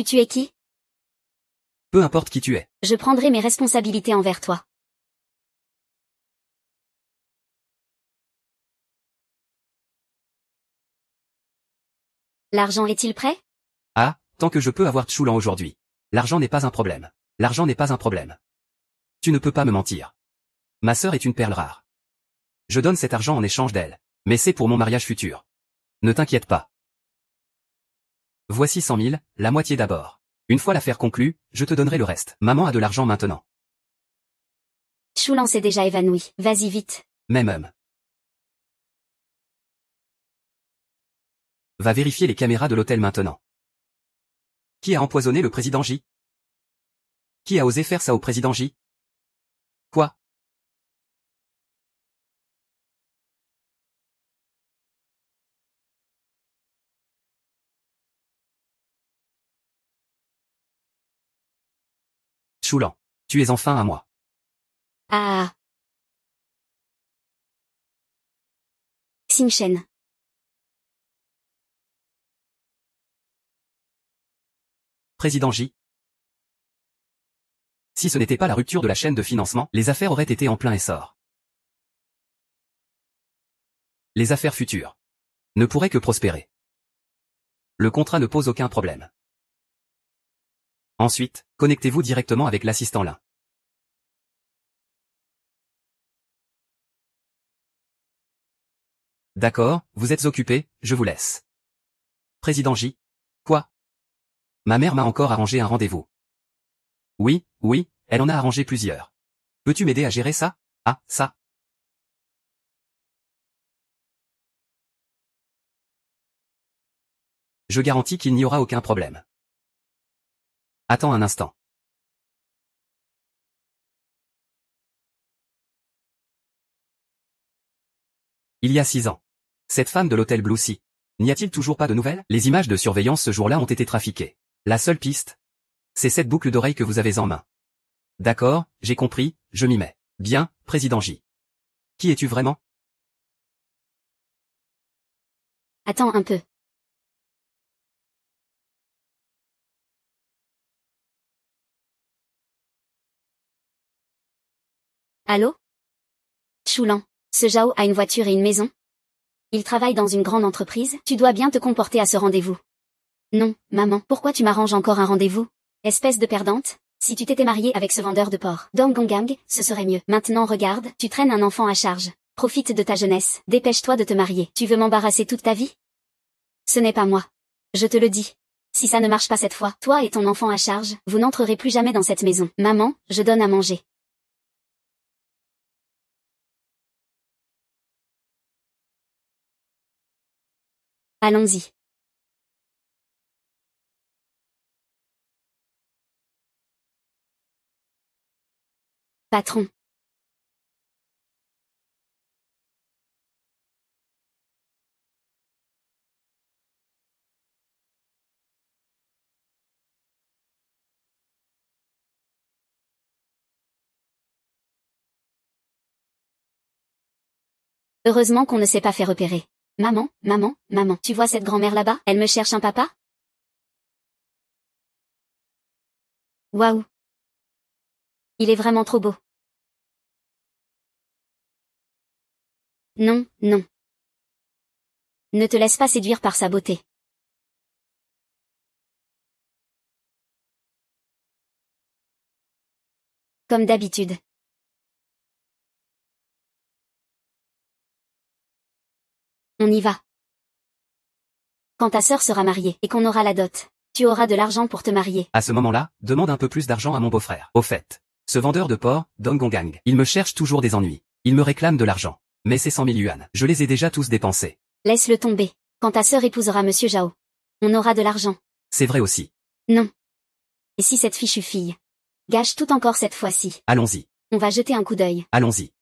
Tu es qui? Peu importe qui tu es. Je prendrai mes responsabilités envers toi. L'argent est-il prêt? Ah, tant que je peux avoir Tchoulan aujourd'hui. L'argent n'est pas un problème. L'argent n'est pas un problème. Tu ne peux pas me mentir. Ma sœur est une perle rare. Je donne cet argent en échange d'elle. Mais c'est pour mon mariage futur. Ne t'inquiète pas. Voici 100 000, la moitié d'abord. Une fois l'affaire conclue, je te donnerai le reste. Maman a de l'argent maintenant. Choulan s'est déjà évanoui. Vas-y vite. Même. Va vérifier les caméras de l'hôtel maintenant. Qui a empoisonné le président J? Qui a osé faire ça au président J? Quoi? Choulan. Tu es enfin à moi. Ah. Xingchen. Président J. Si ce n'était pas la rupture de la chaîne de financement, les affaires auraient été en plein essor. Les affaires futures ne pourraient que prospérer. Le contrat ne pose aucun problème. Ensuite, connectez-vous directement avec l'assistant Lin. D'accord, vous êtes occupé, je vous laisse. Président J. Quoi? Ma mère m'a encore arrangé un rendez-vous. Oui, elle en a arrangé plusieurs. Peux-tu m'aider à gérer ça? Ah, ça. Je garantis qu'il n'y aura aucun problème. Attends un instant. Il y a 6 ans. Cette femme de l'hôtel Blue Sea. N'y a-t-il toujours pas de nouvelles? Les images de surveillance ce jour-là ont été trafiquées. La seule piste, c'est cette boucle d'oreille que vous avez en main. D'accord, j'ai compris, je m'y mets. Bien, président J. Qui es-tu vraiment? Attends un peu. Allô? Choulan. Ce Zhao a une voiture et une maison? Il travaille dans une grande entreprise? Tu dois bien te comporter à ce rendez-vous. Non, maman, pourquoi tu m'arranges encore un rendez-vous? Espèce de perdante? Si tu t'étais mariée avec ce vendeur de porc, Dong Gonggang, ce serait mieux. Maintenant regarde, tu traînes un enfant à charge. Profite de ta jeunesse. Dépêche-toi de te marier. Tu veux m'embarrasser toute ta vie? Ce n'est pas moi. Je te le dis. Si ça ne marche pas cette fois, toi et ton enfant à charge, vous n'entrerez plus jamais dans cette maison. Maman, je donne à manger. Allons-y. Patron. Heureusement qu'on ne s'est pas fait repérer. Maman, tu vois cette grand-mère là-bas? Elle me cherche un papa? Waouh. Il est vraiment trop beau. Non. Ne te laisse pas séduire par sa beauté. Comme d'habitude. On y va. Quand ta sœur sera mariée et qu'on aura la dot, tu auras de l'argent pour te marier. À ce moment-là, demande un peu plus d'argent à mon beau-frère. Au fait, ce vendeur de porc, Dong Gonggang, il me cherche toujours des ennuis. Il me réclame de l'argent. Mais ces 100 000 yuan, je les ai déjà tous dépensés. Laisse-le tomber. Quand ta sœur épousera Monsieur Zhao, on aura de l'argent. C'est vrai aussi. Non. Et si cette fichue fille gâche tout encore cette fois-ci? Allons-y. On va jeter un coup d'œil. Allons-y.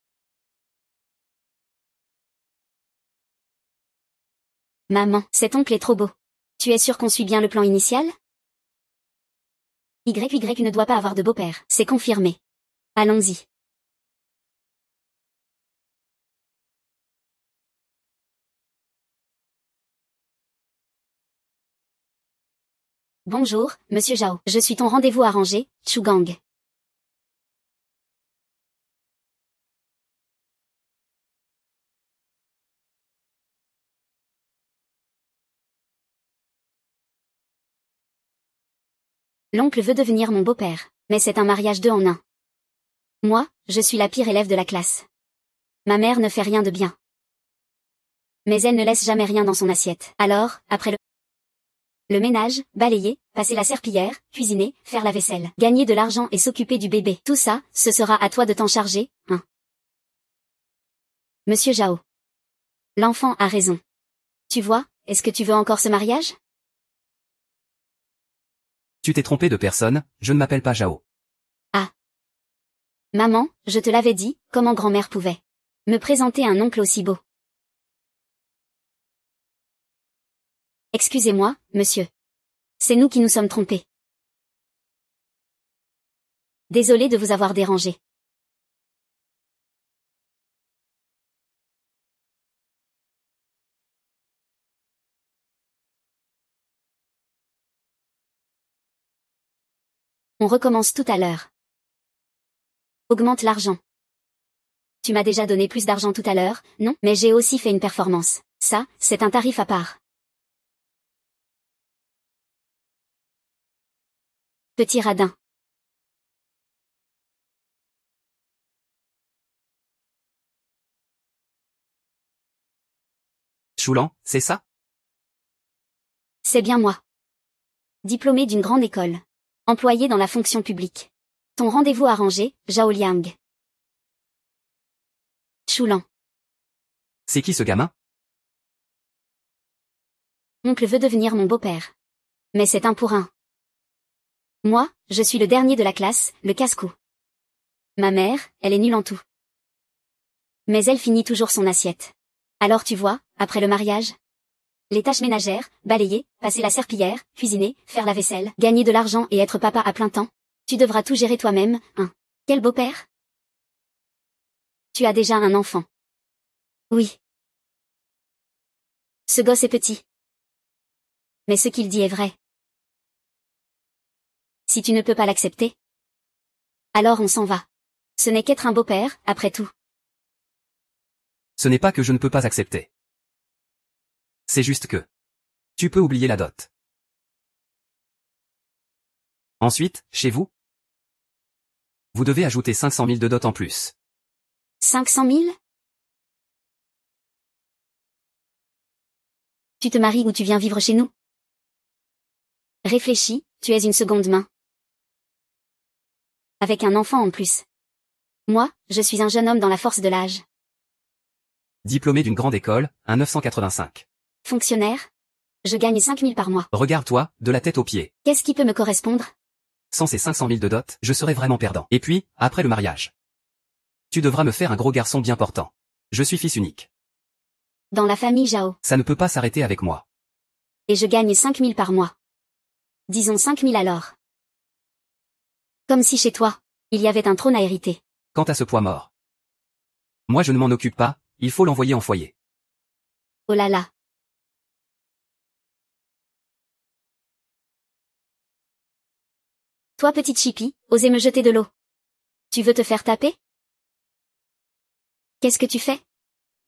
Maman, cet oncle est trop beau. Tu es sûre qu'on suit bien le plan initial? YY ne doit pas avoir de beau-père, c'est confirmé. Allons-y. Bonjour, monsieur Zhao. Je suis ton rendez-vous arrangé, Chu Gang. L'oncle veut devenir mon beau-père, mais c'est un mariage 2 en 1. Moi, je suis la pire élève de la classe. Ma mère ne fait rien de bien. Mais elle ne laisse jamais rien dans son assiette. Alors, après le ménage, balayer, passer la serpillière, cuisiner, faire la vaisselle, gagner de l'argent et s'occuper du bébé. Tout ça, ce sera à toi de t'en charger, hein. Monsieur Zhao. L'enfant a raison. Tu vois, est-ce que tu veux encore ce mariage? Tu t'es trompé de personne, je ne m'appelle pas Zhao. Ah. Maman, je te l'avais dit, comment grand-mère pouvait me présenter un oncle aussi beau. Excusez-moi, monsieur. C'est nous qui nous sommes trompés. Désolé de vous avoir dérangé. On recommence tout à l'heure. Augmente l'argent. Tu m'as déjà donné plus d'argent tout à l'heure, non? Mais j'ai aussi fait une performance. Ça, c'est un tarif à part. Petit radin. Choulan, c'est ça? C'est bien moi. Diplômé d'une grande école. Employé dans la fonction publique. Ton rendez-vous arrangé, Zhao Liang. Choulan. C'est qui ce gamin? Oncle veut devenir mon beau-père. Mais c'est un pour un. Moi, je suis le dernier de la classe, le casse-cou. Ma mère, elle est nulle en tout. Mais elle finit toujours son assiette. Alors tu vois, après le mariage, les tâches ménagères, balayer, passer la serpillière, cuisiner, faire la vaisselle, gagner de l'argent et être papa à plein temps, tu devras tout gérer toi-même, hein. Quel beau-père? Tu as déjà un enfant. Oui. Ce gosse est petit. Mais ce qu'il dit est vrai. Si tu ne peux pas l'accepter, alors on s'en va. Ce n'est qu'être un beau-père, après tout. Ce n'est pas que je ne peux pas accepter. C'est juste que... Tu peux oublier la dot. Ensuite, chez vous, vous devez ajouter 500 000 de dot en plus. 500 000? Tu te maries ou tu viens vivre chez nous? Réfléchis, tu es une seconde main. Avec un enfant en plus. Moi, je suis un jeune homme dans la force de l'âge. Diplômé d'une grande école, un 985. Fonctionnaire? Je gagne 5 000 par mois. Regarde-toi, de la tête aux pieds. Qu'est-ce qui peut me correspondre? Sans ces 500 000 de dot, je serais vraiment perdant. Et puis, après le mariage, tu devras me faire un gros garçon bien portant. Je suis fils unique. Dans la famille Zhao. Ça ne peut pas s'arrêter avec moi. Et je gagne 5 000 par mois. Disons 5 000 alors. Comme si chez toi, il y avait un trône à hériter. Quant à ce poids mort, moi je ne m'en occupe pas, il faut l'envoyer en foyer. Oh là là. Toi petite chipie, osez me jeter de l'eau. Tu veux te faire taper? Qu'est-ce que tu fais?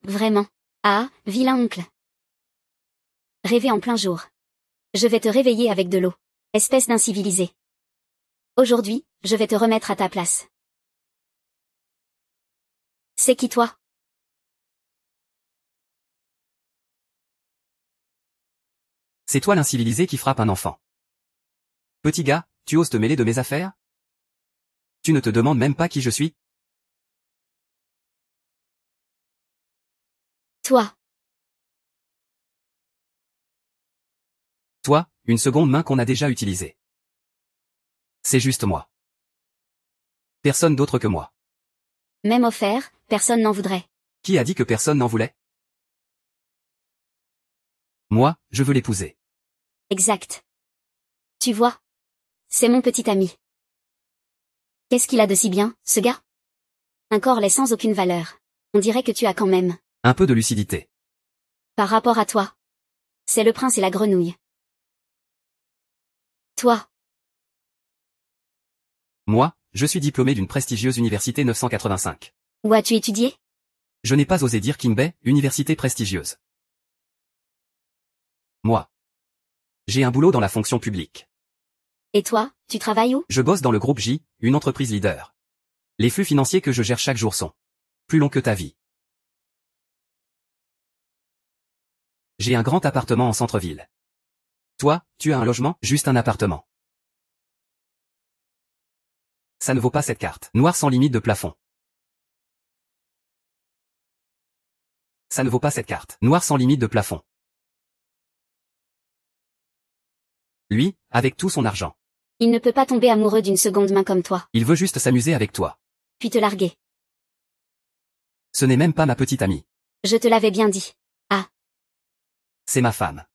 Vraiment. Ah, vilain oncle. Rêver en plein jour. Je vais te réveiller avec de l'eau. Espèce d'incivilisé. Aujourd'hui, je vais te remettre à ta place. C'est qui toi? C'est toi l'incivilisé qui frappe un enfant. Petit gars, tu oses te mêler de mes affaires? Tu ne te demandes même pas qui je suis? Toi. Toi, une seconde main qu'on a déjà utilisée. C'est juste moi. Personne d'autre que moi. Même offert, personne n'en voudrait. Qui a dit que personne n'en voulait? Moi, je veux l'épouser. Exact. Tu vois? C'est mon petit ami. Qu'est-ce qu'il a de si bien, ce gars? Un corps laid sans aucune valeur. On dirait que tu as quand même. Un peu de lucidité. Par rapport à toi. C'est le prince et la grenouille. Toi, Moi, je suis diplômé d'une prestigieuse université 985. où as-tu étudié? Je n'ai pas osé dire King Bay, université prestigieuse. Moi. J'ai un boulot dans la fonction publique. Et toi, tu travailles où? Je bosse dans le groupe J, une entreprise leader. Les flux financiers que je gère chaque jour sont plus longs que ta vie. J'ai un grand appartement en centre-ville. Toi, tu as un logement, juste un appartement. Ça ne vaut pas cette carte. Noir sans limite de plafond. Ça ne vaut pas cette carte. Noir sans limite de plafond. Lui, avec tout son argent. Il ne peut pas tomber amoureux d'une seconde main comme toi, Il veut juste s'amuser avec toi. puis te larguer. Ce n'est même pas ma petite amie. Je te l'avais bien dit. C'est ma femme.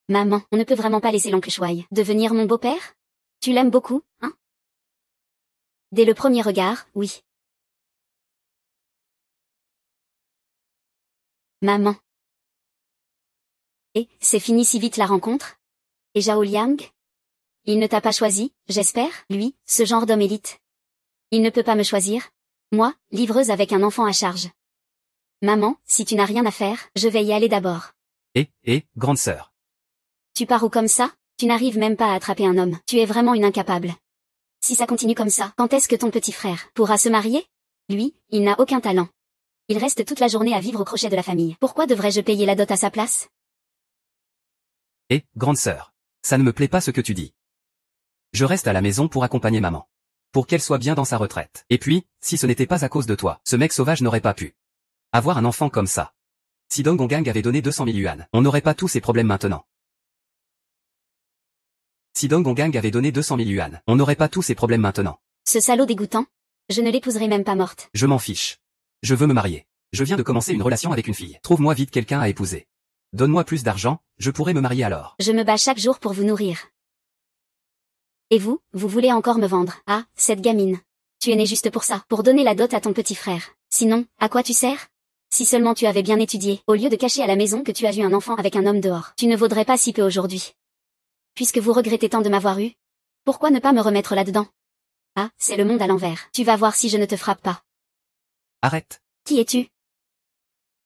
Maman, on ne peut vraiment pas laisser l'oncle Chouaï devenir mon beau-père? Tu l'aimes beaucoup, hein? Dès le premier regard, oui. Maman. Et, c'est fini si vite la rencontre? Et Zhao Liang? Il ne t'a pas choisi, j'espère, lui, ce genre d'homme élite. Il ne peut pas me choisir. Moi, livreuse avec un enfant à charge. Maman, si tu n'as rien à faire, je vais y aller d'abord. Grande sœur. Tu pars où comme ça? Tu n'arrives même pas à attraper un homme. Tu es vraiment une incapable. Si ça continue comme ça, quand est-ce que ton petit frère pourra se marier? Lui, il n'a aucun talent. Il reste toute la journée à vivre au crochet de la famille. Pourquoi devrais-je payer la dot à sa place? Grande sœur. Ça ne me plaît pas ce que tu dis. Je reste à la maison pour accompagner maman. Pour qu'elle soit bien dans sa retraite. Et puis, si ce n'était pas à cause de toi, ce mec sauvage n'aurait pas pu avoir un enfant comme ça. Si Dong Gongang avait donné 200 000 yuan, on n'aurait pas tous ces problèmes maintenant. Si Dong Gongang avait donné 200 000 yuan, on n'aurait pas tous ces problèmes maintenant. Ce salaud dégoûtant. Je ne l'épouserai même pas morte. Je m'en fiche. Je veux me marier. Je viens de commencer une relation avec une fille. Trouve-moi vite quelqu'un à épouser. Donne-moi plus d'argent, je pourrai me marier alors. Je me bats chaque jour pour vous nourrir. Et vous, vous voulez encore me vendre? Ah, cette gamine. Tu es née juste pour ça, pour donner la dot à ton petit frère. Sinon, à quoi tu sers? Si seulement tu avais bien étudié, au lieu de cacher à la maison que tu as eu un enfant avec un homme dehors, tu ne vaudrais pas si peu aujourd'hui. Puisque vous regrettez tant de m'avoir eu, pourquoi ne pas me remettre là-dedans? Ah, c'est le monde à l'envers. Tu vas voir si je ne te frappe pas. Arrête. Qui es-tu?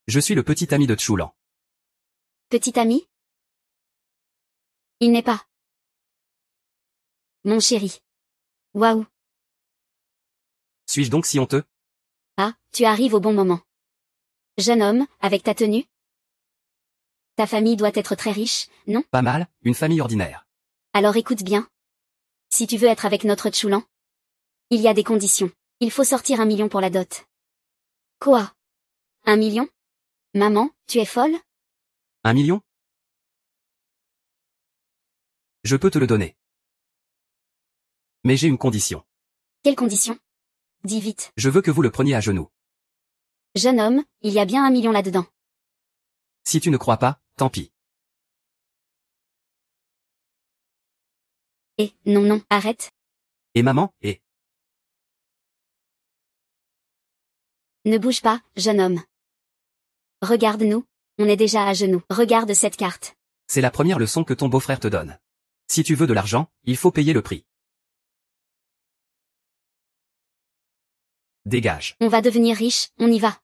Je suis le petit ami de Tchoulan. Petit ami? Il n'est pas. Mon chéri. Waouh. Suis-je donc si honteux? Ah, tu arrives au bon moment. Jeune homme, avec ta tenue? Ta famille doit être très riche, non? Pas mal, une famille ordinaire. Alors écoute bien. Si tu veux être avec notre Tchoulan, il y a des conditions. Il faut sortir 1 million pour la dot. Quoi? 1 million? Maman, tu es folle? 1 million? Je peux te le donner. Mais j'ai une condition. Quelle condition? Dis vite. Je veux que vous le preniez à genoux. Jeune homme, il y a bien 1 million là-dedans. Si tu ne crois pas, tant pis. Non, arrête. Et maman, Ne bouge pas, jeune homme. Regarde-nous, on est déjà à genoux. Regarde cette carte. c'est la première leçon que ton beau-frère te donne. Si tu veux de l'argent, il faut payer le prix. Dégage. On va devenir riche, on y va.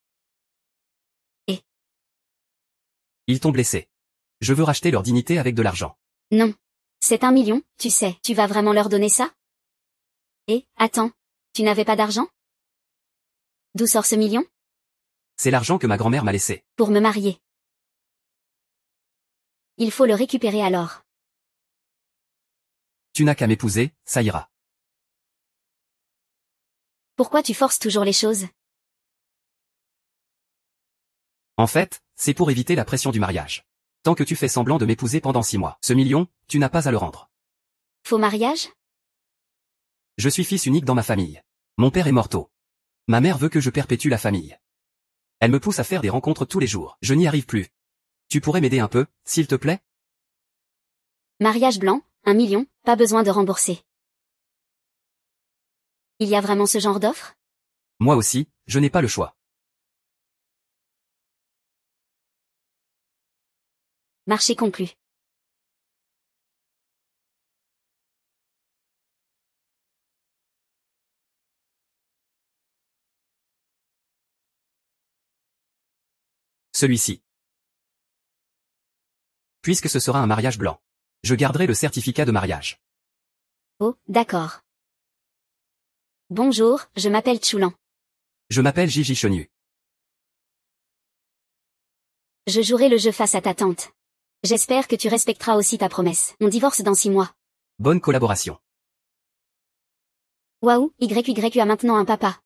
Ils t'ont blessé. Je veux racheter leur dignité avec de l'argent. Non. C'est 1 million, tu sais. Tu vas vraiment leur donner ça? Attends. Tu n'avais pas d'argent? D'où sort ce million? C'est l'argent que ma grand-mère m'a laissé. Pour me marier. Il faut le récupérer alors. Tu n'as qu'à m'épouser, ça ira. Pourquoi tu forces toujours les choses? En fait, c'est pour éviter la pression du mariage. Tant que tu fais semblant de m'épouser pendant 6 mois, ce million, tu n'as pas à le rendre. Faux mariage? Je suis fils unique dans ma famille. Mon père est mort tôt. Ma mère veut que je perpétue la famille. Elle me pousse à faire des rencontres tous les jours. Je n'y arrive plus. Tu pourrais m'aider un peu, s'il te plaît? Mariage blanc, 1 million, pas besoin de rembourser. Il y a vraiment ce genre d'offre? Moi aussi, je n'ai pas le choix. Marché conclu. Celui-ci. Puisque ce sera un mariage blanc. Je garderai le certificat de mariage. Oh, d'accord. Bonjour, je m'appelle Choulan. Je m'appelle Gigi Chenu. Je jouerai le jeu face à ta tante. J'espère que tu respecteras aussi ta promesse. On divorce dans 6 mois. Bonne collaboration. Waouh, YYU a maintenant un papa.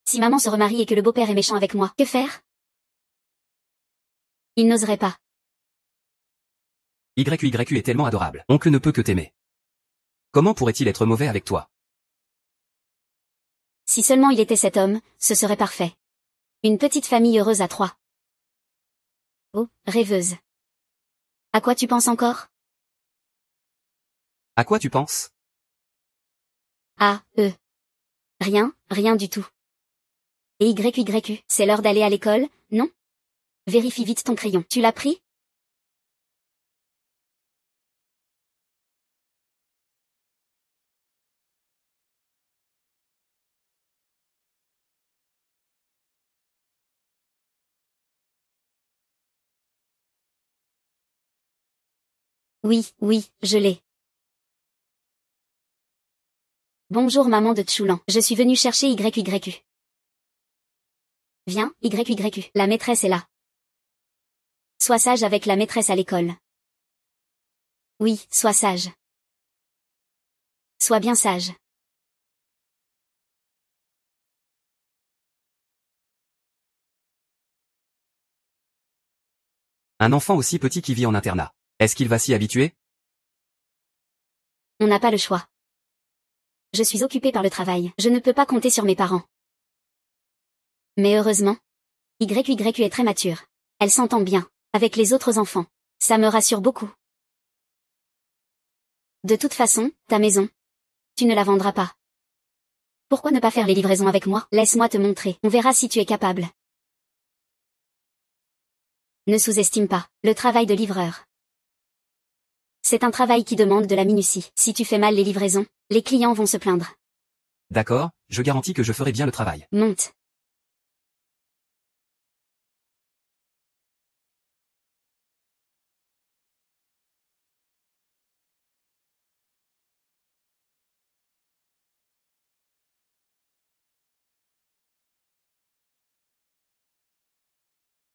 Si maman se remarie et que le beau-père est méchant avec moi, que faire? Il n'oserait pas. YYU est tellement adorable. Oncle ne peut que t'aimer. Comment pourrait-il être mauvais avec toi? Si seulement il était cet homme, ce serait parfait. Une petite famille heureuse à 3. Oh, rêveuse. À quoi tu penses encore? À quoi tu penses? Ah, Rien, rien du tout. Et YYU, c'est l'heure d'aller à l'école, non? Vérifie vite ton crayon. Tu l'as pris? Oui, oui, je l'ai. Bonjour maman de Tchoulan. Je suis venue chercher YYU. Viens, YYU. La maîtresse est là. Sois sage avec la maîtresse à l'école. Oui, sois sage. Sois bien sage. Un enfant aussi petit qui vit en internat. Est-ce qu'il va s'y habituer? On n'a pas le choix. Je suis occupée par le travail. Je ne peux pas compter sur mes parents. Mais heureusement, YYU est très mature. Elle s'entend bien avec les autres enfants. Ça me rassure beaucoup. De toute façon, ta maison, tu ne la vendras pas. Pourquoi ne pas faire les livraisons avec moi? Laisse-moi te montrer. On verra si tu es capable. Ne sous-estime pas le travail de livreur. C'est un travail qui demande de la minutie. Si tu fais mal les livraisons, les clients vont se plaindre. D'accord, je garantis que je ferai bien le travail. Monte.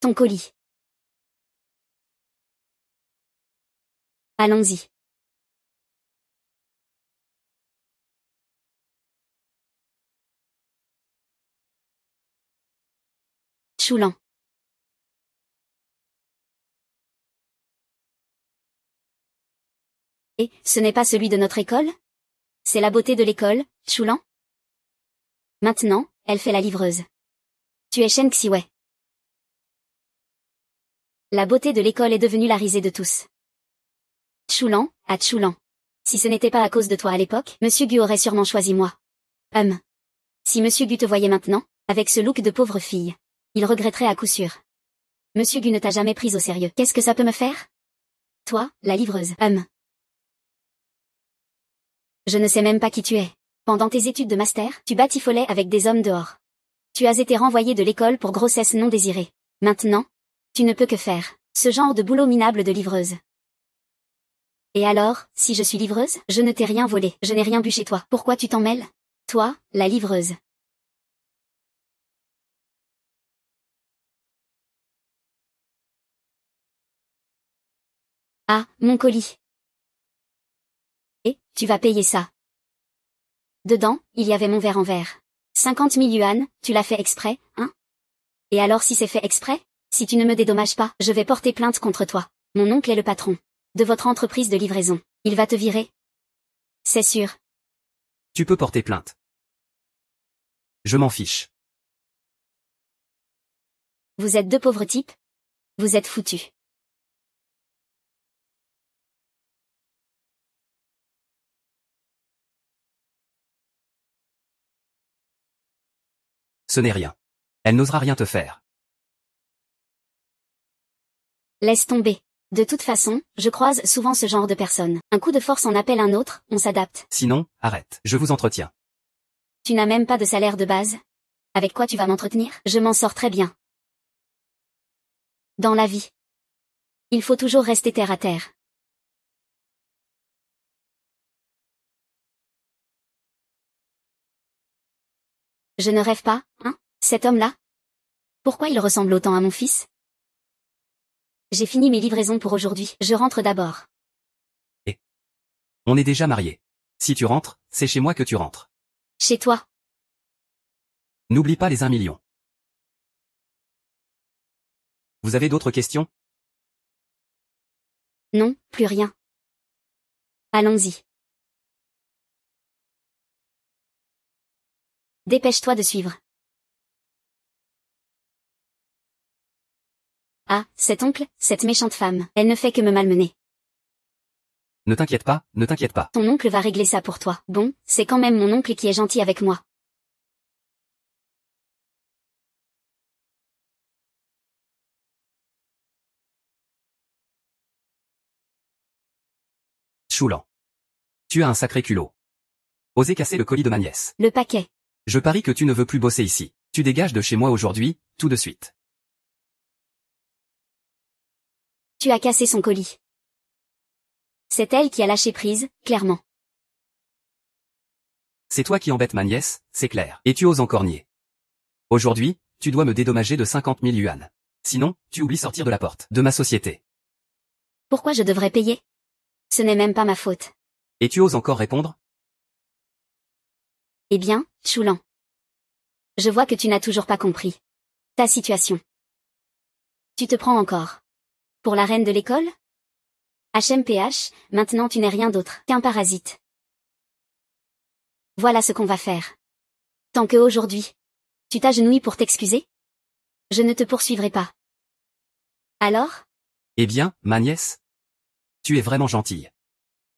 Ton colis. Allons-y. Choulan. Et, ce n'est pas celui de notre école? C'est la beauté de l'école, Choulan? Maintenant, elle fait la livreuse. Tu es Shen Xiwei. La beauté de l'école est devenue la risée de tous. Choulan, à Choulan. Si ce n'était pas à cause de toi à l'époque, Monsieur Gu aurait sûrement choisi moi. Si Monsieur Gu te voyait maintenant, avec ce look de pauvre fille, il regretterait à coup sûr. Monsieur Gu ne t'a jamais prise au sérieux. Qu'est-ce que ça peut me faire? Toi, la livreuse. Je ne sais même pas qui tu es. Pendant tes études de master, tu batifolais avec des hommes dehors. Tu as été renvoyé de l'école pour grossesse non désirée. Maintenant, tu ne peux que faire ce genre de boulot minable de livreuse. Et alors, si je suis livreuse, je ne t'ai rien volé, je n'ai rien bu chez toi. Pourquoi tu t'en mêles? Toi, la livreuse. Ah, mon colis. Et, tu vas payer ça. Dedans, il y avait mon verre en verre. 50 000 yuan, tu l'as fait exprès, hein? Et alors si c'est fait exprès? Si tu ne me dédommages pas, je vais porter plainte contre toi. Mon oncle est le patron de votre entreprise de livraison. Il va te virer. C'est sûr. Tu peux porter plainte. Je m'en fiche. Vous êtes deux pauvres types? Vous êtes foutus. Ce n'est rien. Elle n'osera rien te faire. Laisse tomber. De toute façon, je croise souvent ce genre de personnes. Un coup de force en appelle un autre, on s'adapte. Sinon, arrête. Je vous entretiens. Tu n'as même pas de salaire de base. Avec quoi tu vas m'entretenir? Je m'en sors très bien. Dans la vie, il faut toujours rester terre à terre. Je ne rêve pas, hein, cet homme-là? Pourquoi il ressemble autant à mon fils? J'ai fini mes livraisons pour aujourd'hui, je rentre d'abord. On est déjà mariés. Si tu rentres, c'est chez moi que tu rentres. Chez toi. N'oublie pas les 1 million. Vous avez d'autres questions? Non, plus rien. Allons-y. Dépêche-toi de suivre. Ah, cet oncle, cette méchante femme, elle ne fait que me malmener. Ne t'inquiète pas, ne t'inquiète pas. Ton oncle va régler ça pour toi. Bon, c'est quand même mon oncle qui est gentil avec moi. Choulan. Tu as un sacré culot. Osez casser le colis de ma nièce. Le paquet. Je parie que tu ne veux plus bosser ici. Tu dégages de chez moi aujourd'hui, tout de suite. Tu as cassé son colis. C'est elle qui a lâché prise, clairement. C'est toi qui embêtes ma nièce, c'est clair. Et tu oses encore nier. Aujourd'hui, tu dois me dédommager de 50 000 yuan. Sinon, tu oublies sortir de la porte de ma société. Pourquoi je devrais payer? Ce n'est même pas ma faute. Et tu oses encore répondre? Eh bien, Choulan. Je vois que tu n'as toujours pas compris ta situation. Tu te prends encore pour la reine de l'école? HMPH, maintenant tu n'es rien d'autre qu'un parasite. Voilà ce qu'on va faire. Tant que aujourd'hui, tu t'agenouilles pour t'excuser? Je ne te poursuivrai pas. Alors? Eh bien, ma nièce? Tu es vraiment gentille.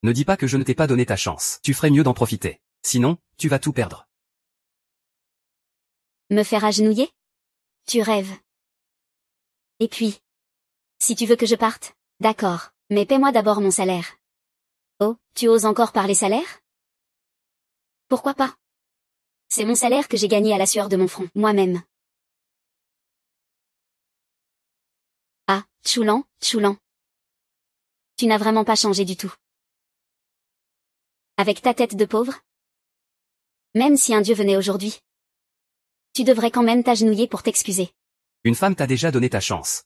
Ne dis pas que je ne t'ai pas donné ta chance. Tu ferais mieux d'en profiter. Sinon, tu vas tout perdre. Me faire agenouiller? Tu rêves. Et puis, si tu veux que je parte, d'accord, mais paie-moi d'abord mon salaire. Oh, tu oses encore parler salaire? Pourquoi pas? C'est mon salaire que j'ai gagné à la sueur de mon front, moi-même. Ah, Choulan, Choulan. Tu n'as vraiment pas changé du tout. Avec ta tête de pauvre? Même si un dieu venait aujourd'hui, tu devrais quand même t'agenouiller pour t'excuser. Une femme t'a déjà donné ta chance.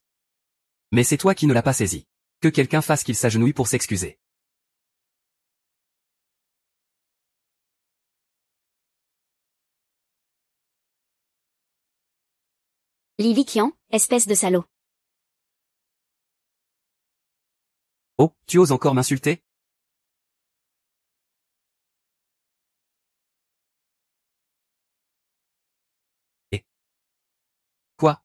Mais c'est toi qui ne l'as pas saisie. Que quelqu'un fasse qu'il s'agenouille pour s'excuser. Lily Kian, espèce de salaud. Oh, tu oses encore m'insulter? Et quoi?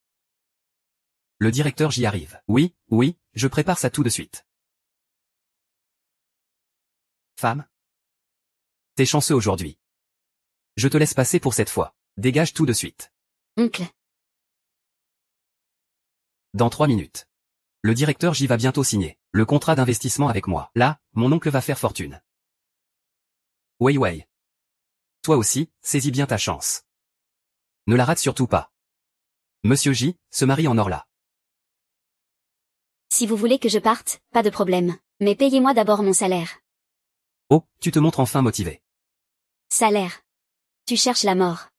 Le directeur j'y arrive. Oui, oui, je prépare ça tout de suite. Femme? T'es chanceux aujourd'hui. Je te laisse passer pour cette fois. Dégage tout de suite. Oncle. Dans 3 minutes. Le directeur J va bientôt signer le contrat d'investissement avec moi. Là, mon oncle va faire fortune. Wei Wei. Toi aussi, saisis bien ta chance. Ne la rate surtout pas. Monsieur J se marie en Orla. Si vous voulez que je parte, pas de problème. Mais payez-moi d'abord mon salaire. Oh, tu te montres enfin motivé. Salaire. Tu cherches la mort.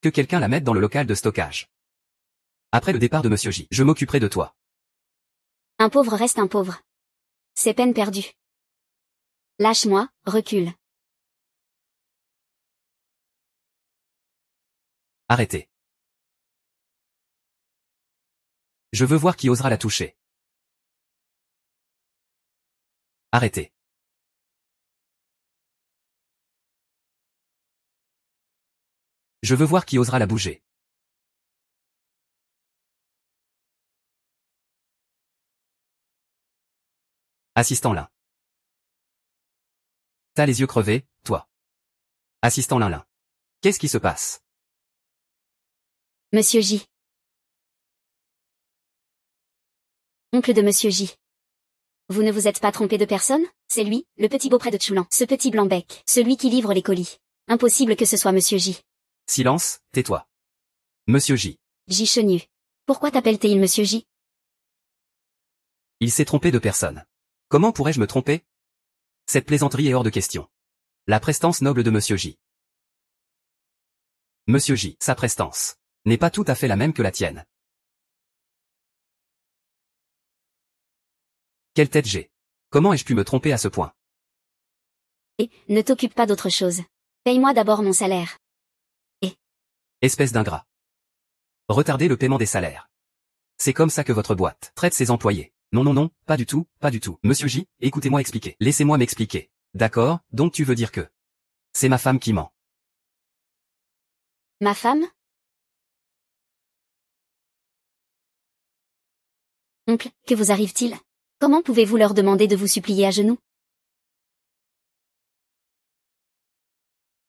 Que quelqu'un la mette dans le local de stockage. Après le départ de Monsieur J, je m'occuperai de toi. Un pauvre reste un pauvre. C'est peine perdue. Lâche-moi, recule. Arrêtez. Je veux voir qui osera la toucher. Arrêtez. Je veux voir qui osera la bouger. Assistant Lin. T'as les yeux crevés, toi. Assistant Lin. Qu'est-ce qui se passe? Monsieur J. Oncle de Monsieur J. Vous ne vous êtes pas trompé de personne? C'est lui, le petit beaupré de Choulan. Ce petit blanc-bec, celui qui livre les colis. Impossible que ce soit Monsieur J. Silence, tais-toi. Monsieur J. J. Chenu. Pourquoi t'appelle-t-il Monsieur J? Il s'est trompé de personne. Comment pourrais-je me tromper? Cette plaisanterie est hors de question. La prestance noble de Monsieur J. Monsieur J, sa prestance, n'est pas tout à fait la même que la tienne. Quelle tête j'ai. Comment ai-je pu me tromper à ce point? Et, ne t'occupe pas d'autre chose. Paye-moi d'abord mon salaire. Espèce d'ingrat. Retardez le paiement des salaires. C'est comme ça que votre boîte traite ses employés. Non non non, pas du tout, pas du tout. Monsieur J, écoutez-moi expliquer. Laissez-moi m'expliquer. D'accord, donc tu veux dire que c'est ma femme qui ment. Ma femme? Oncle, que vous arrive-t-il? Comment pouvez-vous leur demander de vous supplier à genoux?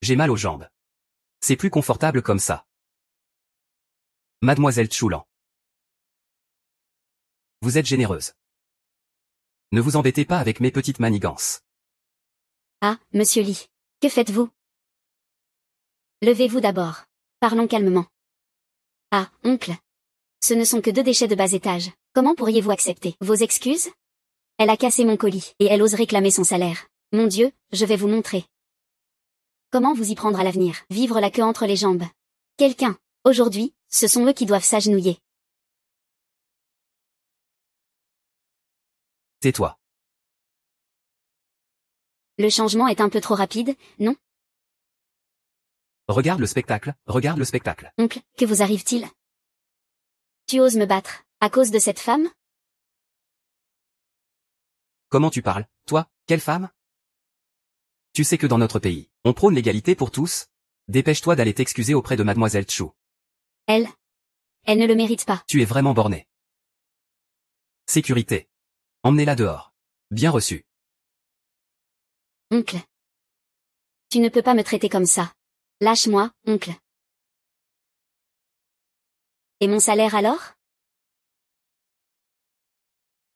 J'ai mal aux jambes. C'est plus confortable comme ça. Mademoiselle Choulan. Vous êtes généreuse. Ne vous embêtez pas avec mes petites manigances. Ah, monsieur Lee. Que faites-vous? Levez-vous d'abord. Parlons calmement. Ah, oncle. Ce ne sont que 2 déchets de bas étage. Comment pourriez-vous accepter vos excuses? Elle a cassé mon colis, et elle ose réclamer son salaire. Mon Dieu, je vais vous montrer. Comment vous y prendre à l'avenir? Vivre la queue entre les jambes. Quelqu'un. Aujourd'hui, ce sont eux qui doivent s'agenouiller. Tais-toi. Le changement est un peu trop rapide, non? Regarde le spectacle, regarde le spectacle. Oncle, que vous arrive-t-il? Tu oses me battre, à cause de cette femme? Comment tu parles, toi, quelle femme? Tu sais que dans notre pays, on prône l'égalité pour tous? Dépêche-toi d'aller t'excuser auprès de mademoiselle Chou. Elle ne le mérite pas. Tu es vraiment borné. Sécurité. Emmenez-la dehors. Bien reçu. Oncle. Tu ne peux pas me traiter comme ça. Lâche-moi, oncle. Et mon salaire alors?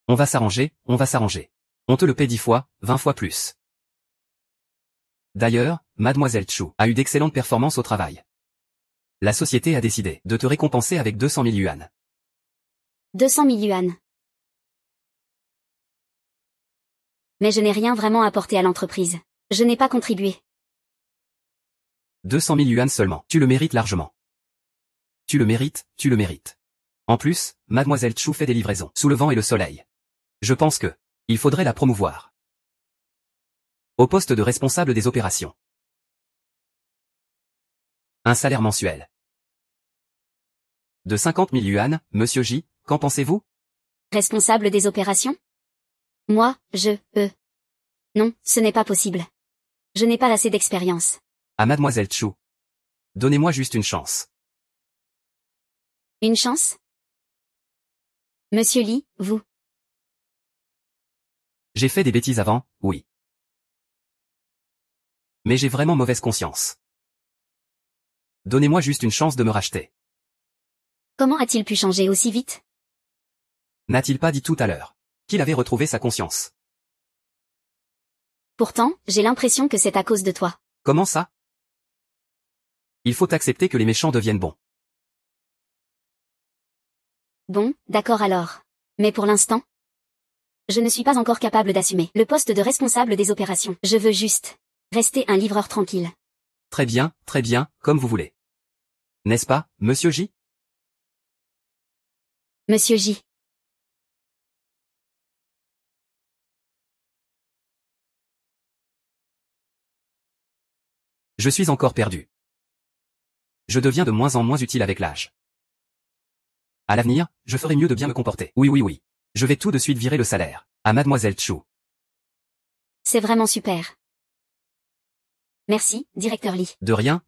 On va s'arranger, on va s'arranger. On te le paie 10 fois, 20 fois plus. D'ailleurs, mademoiselle Chou a eu d'excellentes performances au travail. La société a décidé de te récompenser avec 200 000 yuan. 200 000 yuan. Mais je n'ai rien vraiment apporté à l'entreprise. Je n'ai pas contribué. 200 000 yuan seulement. Tu le mérites largement. Tu le mérites, tu le mérites. En plus, mademoiselle Chou fait des livraisons sous le vent et le soleil. Je pense que il faudrait la promouvoir au poste de responsable des opérations. Un salaire mensuel de 50 000 yuan, monsieur J, qu'en pensez-vous? Responsable des opérations? Moi, Non, ce n'est pas possible. Je n'ai pas assez d'expérience. À mademoiselle Chou. Donnez-moi juste une chance. Une chance? Monsieur Lee, vous. J'ai fait des bêtises avant, oui. Mais j'ai vraiment mauvaise conscience. Donnez-moi juste une chance de me racheter. Comment a-t-il pu changer aussi vite? N'a-t-il pas dit tout à l'heure qu'il avait retrouvé sa conscience? Pourtant, j'ai l'impression que c'est à cause de toi. Comment ça? Il faut accepter que les méchants deviennent bons. Bon, d'accord alors. Mais pour l'instant, je ne suis pas encore capable d'assumer le poste de responsable des opérations. Je veux juste rester un livreur tranquille. Très bien, comme vous voulez. N'est-ce pas, monsieur J? Monsieur J. Je suis encore perdu. Je deviens de moins en moins utile avec l'âge. À l'avenir, je ferai mieux de bien me comporter. Oui. Je vais tout de suite virer le salaire à mademoiselle Chou. C'est vraiment super. Merci, directeur Lee. De rien,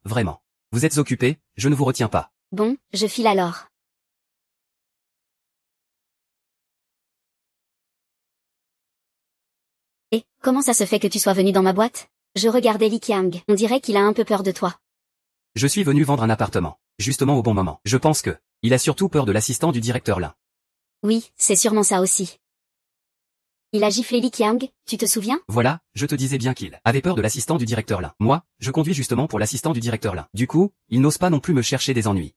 vraiment. Vous êtes occupé, je ne vous retiens pas. Bon, je file alors. Et, comment ça se fait que tu sois venu dans ma boîte? Je regardais Li Qiang. On dirait qu'il a un peu peur de toi. Je suis venu vendre un appartement. justement au bon moment. Je pense que, il a surtout peur de l'assistant du directeur Lin. Oui, c'est sûrement ça aussi. Il a giflé Li Qiang, tu te souviens? Voilà, je te disais bien qu'il avait peur de l'assistant du directeur Lin. Moi, je conduis justement pour l'assistant du directeur Lin. Du coup, il n'ose pas non plus me chercher des ennuis.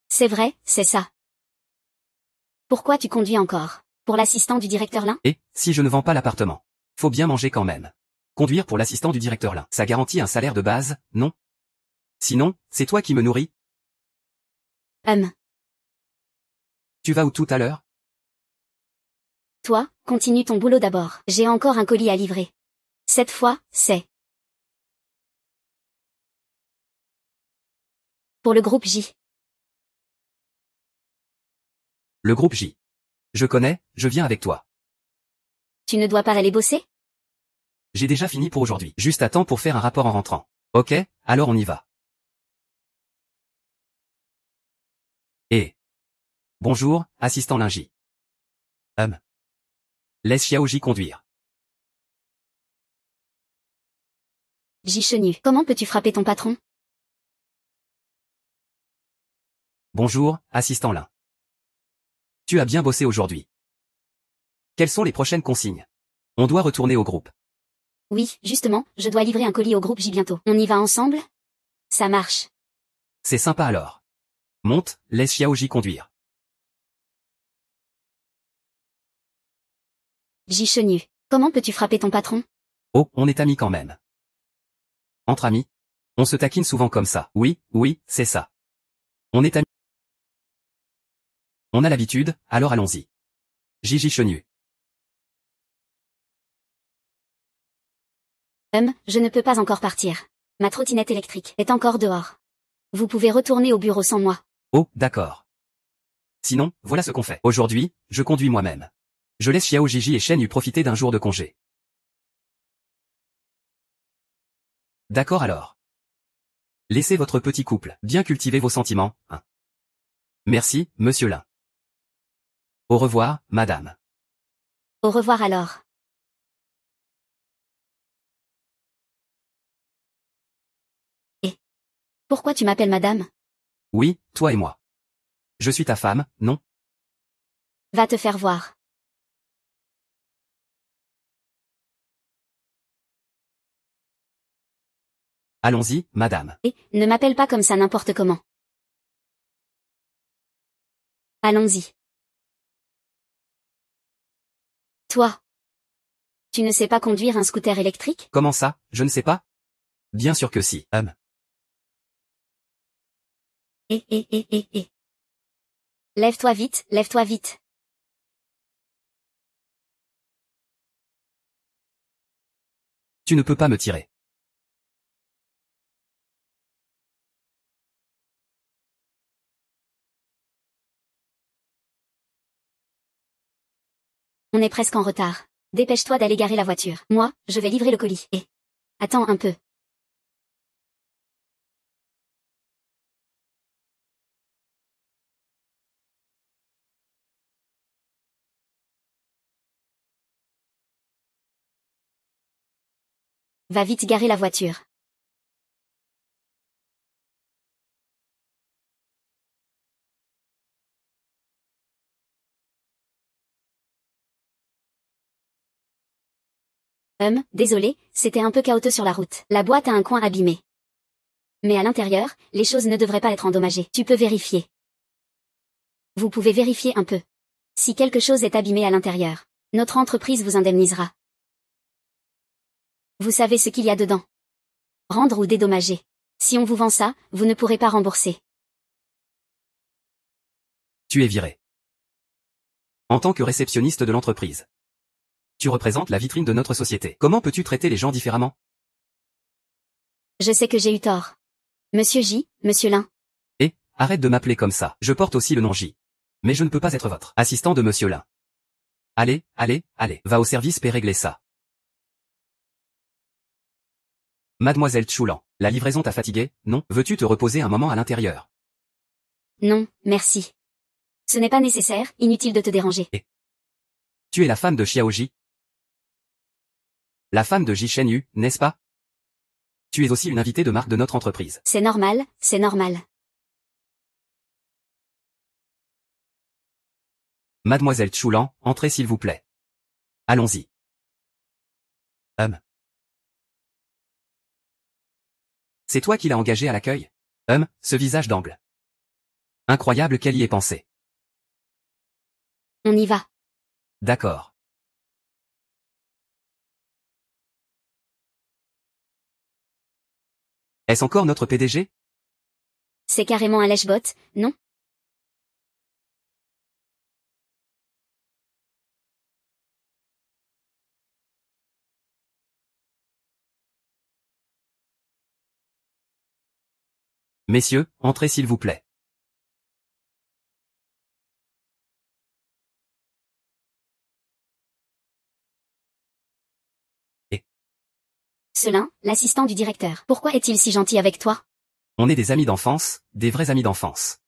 C'est vrai, c'est ça. Pourquoi tu conduis encore? Pour l'assistant du directeur Lin? Et, si je ne vends pas l'appartement, faut bien manger quand même. Conduire pour l'assistant du directeur Lin, ça garantit un salaire de base, non? Sinon, c'est toi qui me nourris. Tu vas où tout à l'heure? Toi, continue ton boulot d'abord. J'ai encore un colis à livrer. Cette fois, c'est pour le groupe J. Le groupe J. Je connais, je viens avec toi. Tu ne dois pas aller bosser? J'ai déjà fini pour aujourd'hui. Juste à temps pour faire un rapport en rentrant. Ok, alors on y va. Et bonjour, assistant Lingy. Laisse Xiaoji conduire. J Chenu, comment peux-tu frapper ton patron? Bonjour, assistant Lin. Tu as bien bossé aujourd'hui. Quelles sont les prochaines consignes? On doit retourner au groupe. Oui, justement, je dois livrer un colis au groupe J bientôt. On y va ensemble? Ça marche. C'est sympa alors. Monte, laisse Xiaoji conduire. J Chenu, comment peux-tu frapper ton patron? Oh, on est amis quand même. Entre amis, on se taquine souvent comme ça. Oui, c'est ça. On est amis. On a l'habitude, alors allons-y. Gigi Chenu. Je ne peux pas encore partir. Ma trottinette électrique est encore dehors. Vous pouvez retourner au bureau sans moi. Oh, d'accord. Sinon, voilà ce qu'on fait. Aujourd'hui, je conduis moi-même. Je laisse Xiao Gigi et Shen Yu profiter d'un jour de congé. D'accord alors. Laissez votre petit couple bien cultiver vos sentiments, hein. Merci, monsieur Lin. Au revoir, madame. Au revoir alors. Et pourquoi tu m'appelles madame? Oui, toi et moi. Je suis ta femme, non? Va te faire voir. Allons-y, madame. Et ne m'appelle pas comme ça n'importe comment. Allons-y. Toi. Tu ne sais pas conduire un scooter électrique? Comment ça, je ne sais pas? Bien sûr que si, Et. Lève-toi vite, lève-toi vite. Tu ne peux pas me tirer. On est presque en retard. Dépêche-toi d'aller garer la voiture. Moi, je vais livrer le colis. Et attends un peu. Va vite garer la voiture. Désolé, c'était un peu chaotique sur la route. La boîte a un coin abîmé. Mais à l'intérieur, les choses ne devraient pas être endommagées. Tu peux vérifier. Vous pouvez vérifier un peu. Si quelque chose est abîmé à l'intérieur, notre entreprise vous indemnisera. Vous savez ce qu'il y a dedans. Rendre ou dédommager. Si on vous vend ça, vous ne pourrez pas rembourser. Tu es viré. En tant que réceptionniste de l'entreprise. Tu représentes la vitrine de notre société. Comment peux-tu traiter les gens différemment? Je sais que j'ai eu tort. Monsieur J, monsieur Lin. Et, arrête de m'appeler comme ça. Je porte aussi le nom J. Mais je ne peux pas être votre assistant de monsieur Lin. Allez, va au service et régler ça. Mademoiselle Choulan, la livraison t'a fatiguée, non? Veux-tu te reposer un moment à l'intérieur? Non, merci. Ce n'est pas nécessaire, inutile de te déranger. Et tu es la femme de Xiaoji? La femme de Ji Shenyu, n'est-ce pas? Tu es aussi une invitée de marque de notre entreprise. C'est normal, c'est normal. Mademoiselle Choulan, entrez s'il vous plaît. Allons-y. C'est toi qui l'as engagée à l'accueil? Ce visage d'angle. Incroyable qu'elle y ait pensé. On y va. D'accord. Est-ce encore notre PDG? C'est carrément un lèche-botte, non? Messieurs, entrez s'il vous plaît. Celin, l'assistant du directeur. Pourquoi est-il si gentil avec toi? On est des amis d'enfance, des vrais amis d'enfance.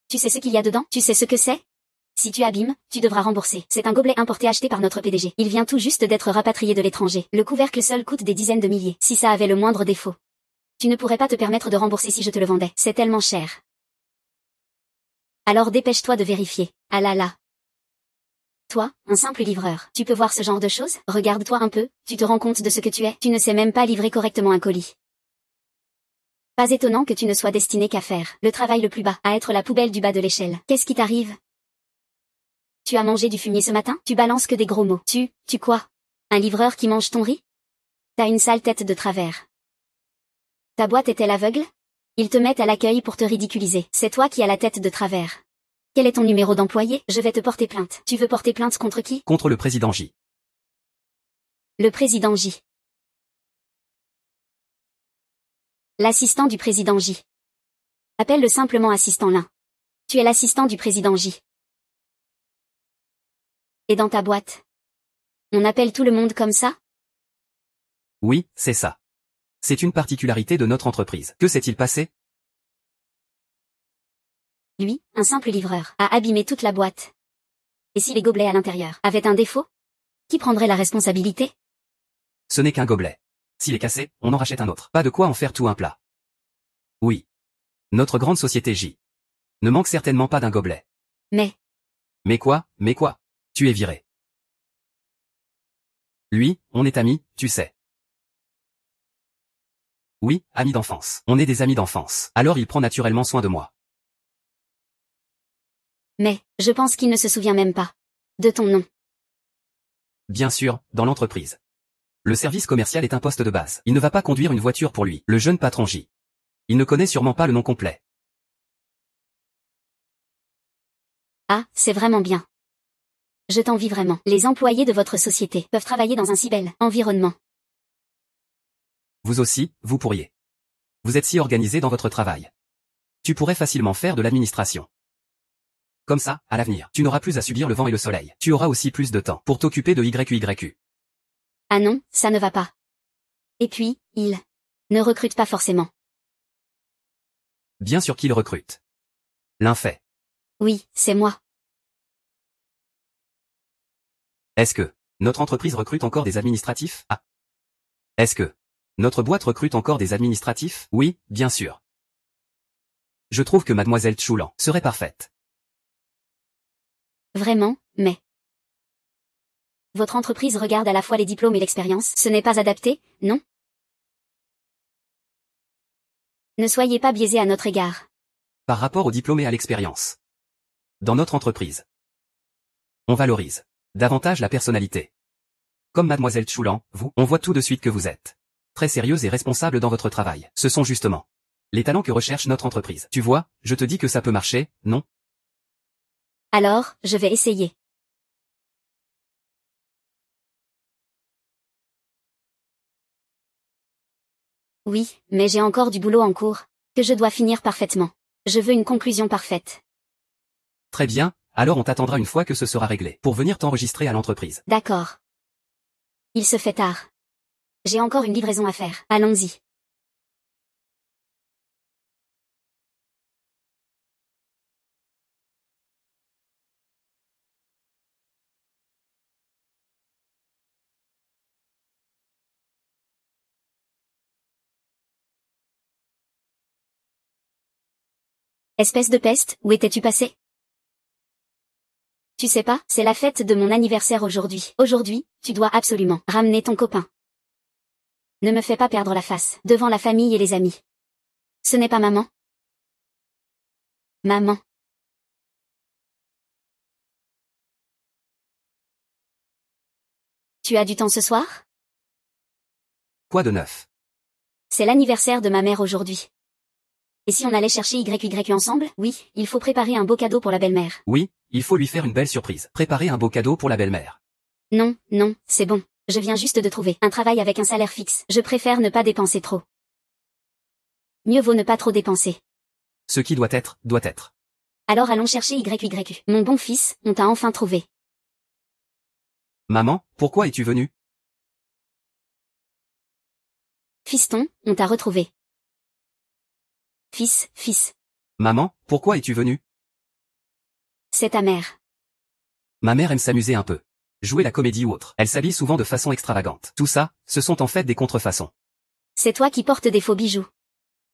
Tu sais ce qu'il y a dedans? Tu sais ce que c'est? Si tu abîmes, tu devras rembourser. C'est un gobelet importé acheté par notre PDG. Il vient tout juste d'être rapatrié de l'étranger. Le couvercle seul coûte des dizaines de milliers. Si ça avait le moindre défaut, tu ne pourrais pas te permettre de rembourser si je te le vendais. C'est tellement cher. Alors dépêche-toi de vérifier. Ah là là. Toi, un simple livreur, tu peux voir ce genre de choses? Regarde-toi un peu, tu te rends compte de ce que tu es? Tu ne sais même pas livrer correctement un colis. Pas étonnant que tu ne sois destiné qu'à faire le travail le plus bas, à être la poubelle du bas de l'échelle. Qu'est-ce qui t'arrive? Tu as mangé du fumier ce matin? Tu balances que des gros mots. Tu quoi? Un livreur qui mange ton riz? T'as une sale tête de travers. Ta boîte est-elle aveugle? Ils te mettent à l'accueil pour te ridiculiser. C'est toi qui as la tête de travers. Quel est ton numéro d'employé? Je vais te porter plainte. Tu veux porter plainte contre qui? Contre le président J. Le président J. L'assistant du président J. Appelle-le simplement assistant Lin. Tu es l'assistant du président J. Et dans ta boîte, on appelle tout le monde comme ça? Oui, c'est ça. C'est une particularité de notre entreprise. Que s'est-il passé? Lui, un simple livreur, a abîmé toute la boîte. Et si les gobelets à l'intérieur avaient un défaut? Qui prendrait la responsabilité? Ce n'est qu'un gobelet. S'il est cassé, on en rachète un autre. Pas de quoi en faire tout un plat. Oui. Notre grande société J. Ne manque certainement pas d'un gobelet. Mais Mais quoi? Tu es viré. Lui, on est amis, tu sais. Oui, amis d'enfance. On est des amis d'enfance. Alors il prend naturellement soin de moi. je pense qu'il ne se souvient même pas de ton nom. Bien sûr, dans l'entreprise. Le service commercial est un poste de base. Il ne va pas conduire une voiture pour lui, le jeune patron J. Il ne connaît sûrement pas le nom complet. Ah, c'est vraiment bien. Je t'envie vraiment. Les employés de votre société peuvent travailler dans un si bel environnement. Vous aussi, vous pourriez. Vous êtes si organisé dans votre travail. Tu pourrais facilement faire de l'administration. Comme ça, à l'avenir, tu n'auras plus à subir le vent et le soleil. Tu auras aussi plus de temps pour t'occuper de YQYQ. Ah non, ça ne va pas. Et puis, il ne recrute pas forcément. Bien sûr qu'il recrute. L'un fait. Oui, c'est moi. Est-ce que notre entreprise recrute encore des administratifs? Ah. Est-ce que notre boîte recrute encore des administratifs? Oui, bien sûr. Je trouve que mademoiselle Choulan serait parfaite. Vraiment, mais votre entreprise regarde à la fois les diplômes et l'expérience. Ce n'est pas adapté, non? Ne soyez pas biaisés à notre égard. Par rapport au diplôme et à l'expérience. Dans notre entreprise, on valorise davantage la personnalité. Comme mademoiselle Choulan, vous, on voit tout de suite que vous êtes très sérieuse et responsable dans votre travail. Ce sont justement les talents que recherche notre entreprise. Tu vois, je te dis que ça peut marcher, non? Alors, je vais essayer. Oui, mais j'ai encore du boulot en cours, que je dois finir parfaitement. Je veux une conclusion parfaite. Très bien, alors on t'attendra une fois que ce sera réglé, pour venir t'enregistrer à l'entreprise. D'accord. Il se fait tard. J'ai encore une livraison à faire. Allons-y. Espèce de peste, où étais-tu passé? Tu sais pas, c'est la fête de mon anniversaire aujourd'hui. Aujourd'hui, tu dois absolument ramener ton copain. Ne me fais pas perdre la face, devant la famille et les amis. Ce n'est pas maman? Maman. Tu as du temps ce soir? Quoi de neuf? C'est l'anniversaire de ma mère aujourd'hui. Et si on allait chercher YYU ensemble? Oui, il faut préparer un beau cadeau pour la belle-mère. Oui, il faut lui faire une belle surprise. Préparer un beau cadeau pour la belle-mère. Non, non, c'est bon. Je viens juste de trouver un travail avec un salaire fixe. Je préfère ne pas dépenser trop. Mieux vaut ne pas trop dépenser. Ce qui doit être, doit être. Alors allons chercher YYU. Mon bon fils, on t'a enfin trouvé. Maman, pourquoi es-tu venue? Fiston, on t'a retrouvé. Fils. Maman, pourquoi es-tu venue? C'est ta mère. Ma mère aime s'amuser un peu. Jouer la comédie ou autre. Elle s'habille souvent de façon extravagante. Tout ça, ce sont en fait des contrefaçons. C'est toi qui portes des faux bijoux.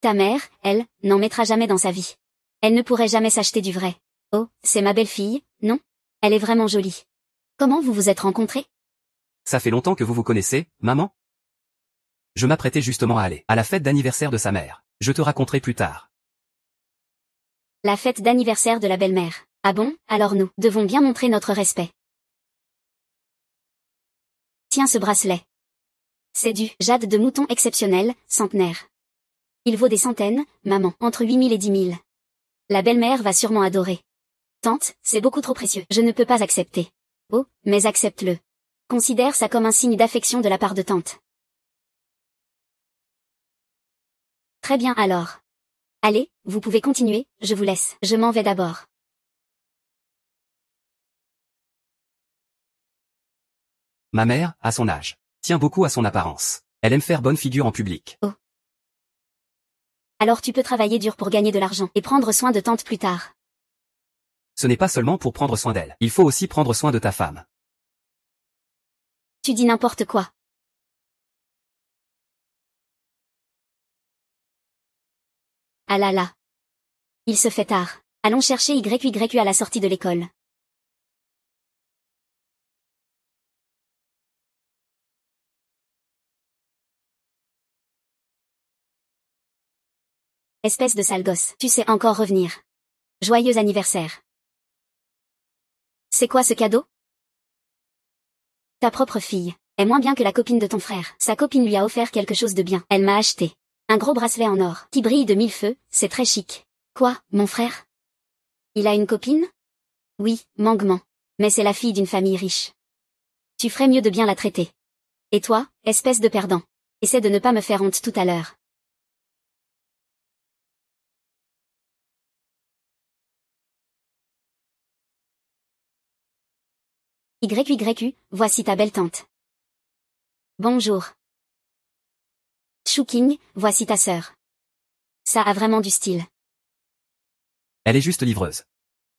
Ta mère, elle, n'en mettra jamais dans sa vie. Elle ne pourrait jamais s'acheter du vrai. Oh, c'est ma belle-fille, non? Elle est vraiment jolie. Comment vous vous êtes rencontrés? Ça fait longtemps que vous vous connaissez, maman? Je m'apprêtais justement à aller à la fête d'anniversaire de sa mère. Je te raconterai plus tard. La fête d'anniversaire de la belle-mère. Ah bon, alors nous devons bien montrer notre respect. Tiens ce bracelet. C'est du jade de mouton exceptionnel, centenaire. Il vaut des centaines, maman, entre 8 000 et 10 000. La belle-mère va sûrement adorer. Tante, c'est beaucoup trop précieux. Je ne peux pas accepter. Oh, mais accepte-le. Considère ça comme un signe d'affection de la part de tante. Très bien alors. Allez, vous pouvez continuer, je vous laisse. Je m'en vais d'abord. Ma mère, à son âge, tient beaucoup à son apparence. Elle aime faire bonne figure en public. Oh. Alors tu peux travailler dur pour gagner de l'argent et prendre soin de tante plus tard. Ce n'est pas seulement pour prendre soin d'elle. Il faut aussi prendre soin de ta femme. Tu dis n'importe quoi. Ah là là. Il se fait tard. Allons chercher YYU à la sortie de l'école. Espèce de sale gosse, tu sais encore revenir. Joyeux anniversaire. C'est quoi ce cadeau? Ta propre fille est moins bien que la copine de ton frère. Sa copine lui a offert quelque chose de bien. Elle m'a acheté un gros bracelet en or qui brille de 1000 feux, c'est très chic. Quoi, mon frère? Il a une copine? Oui, Mangman. Mais c'est la fille d'une famille riche. Tu ferais mieux de bien la traiter. Et toi, espèce de perdant, essaie de ne pas me faire honte tout à l'heure. YYU, voici ta belle tante. Bonjour. Chouking, voici ta sœur. Ça a vraiment du style. Elle est juste livreuse.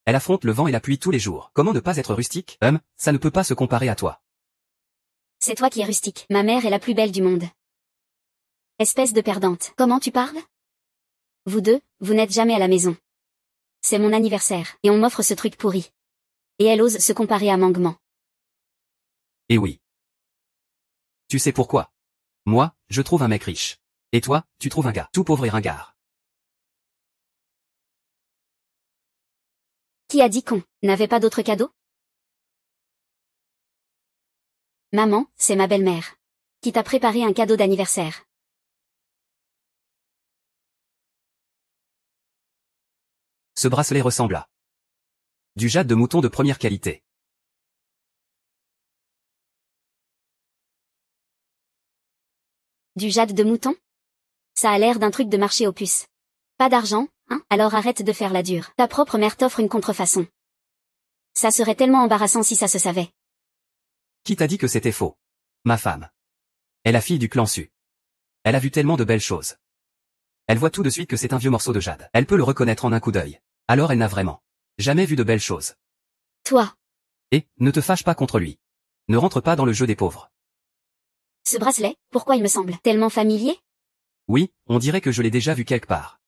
Elle affronte le vent et la pluie tous les jours. Comment ne pas être rustique? Ça ne peut pas se comparer à toi. C'est toi qui es rustique. Ma mère est la plus belle du monde. Espèce de perdante. Comment tu parles? Vous deux, vous n'êtes jamais à la maison. C'est mon anniversaire, et on m'offre ce truc pourri. Et elle ose se comparer à Mangman. Eh oui. Tu sais pourquoi? Moi, je trouve un mec riche. Et toi, tu trouves un gars tout pauvre et ringard. Qui a dit qu'on n'avait pas d'autres cadeaux? Maman, c'est ma belle-mère. Qui t'a préparé un cadeau d'anniversaire. Ce bracelet ressemble à du jade de mouton de première qualité. Du jade de mouton? Ça a l'air d'un truc de marché aux puces. Pas d'argent, hein? Alors arrête de faire la dure. Ta propre mère t'offre une contrefaçon. Ça serait tellement embarrassant si ça se savait. Qui t'a dit que c'était faux? Ma femme. Elle est la fille du clan Su. Elle a vu tellement de belles choses. Elle voit tout de suite que c'est un vieux morceau de jade. Elle peut le reconnaître en un coup d'œil. Alors elle n'a vraiment jamais vu de belles choses. Toi. Et, ne te fâche pas contre lui. Ne rentre pas dans le jeu des pauvres. Ce bracelet, pourquoi il me semble tellement familier? Oui, on dirait que je l'ai déjà vu quelque part.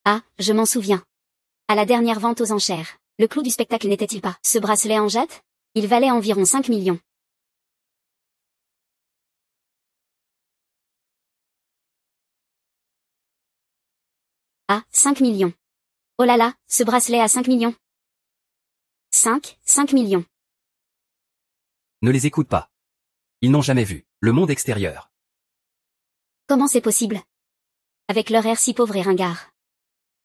Ah, je m'en souviens. À la dernière vente aux enchères, le clou du spectacle n'était-il pas ce bracelet en jade? Il valait environ 5 millions. Ah, 5 millions. Oh là là, ce bracelet à 5 millions. 5 millions. Ne les écoute pas. Ils n'ont jamais vu le monde extérieur. Comment c'est possible? Avec leur air si pauvre et ringard.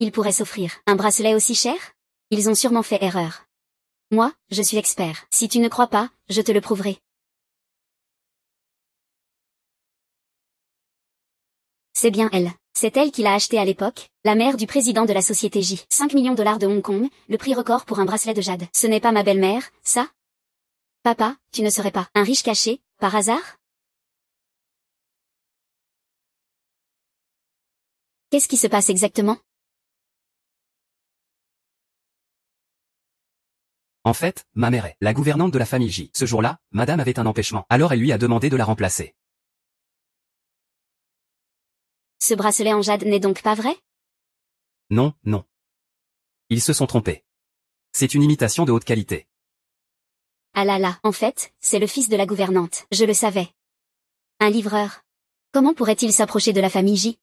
Ils pourraient s'offrir un bracelet aussi cher? Ils ont sûrement fait erreur. Moi, je suis expert. Si tu ne crois pas, je te le prouverai. C'est bien elle. C'est elle qui l'a acheté à l'époque, la mère du président de la société J. 5 millions de dollars de Hong Kong, le prix record pour un bracelet de jade. Ce n'est pas ma belle-mère, ça? Papa, tu ne serais pas un riche caché, par hasard? Qu'est-ce qui se passe exactement? En fait, ma mère est la gouvernante de la famille J. Ce jour-là, madame avait un empêchement. Alors elle lui a demandé de la remplacer. Ce bracelet en jade n'est donc pas vrai? Non, non. Ils se sont trompés. C'est une imitation de haute qualité. Ah là là, en fait, c'est le fils de la gouvernante, je le savais. Un livreur. Comment pourrait-il s'approcher de la famille J?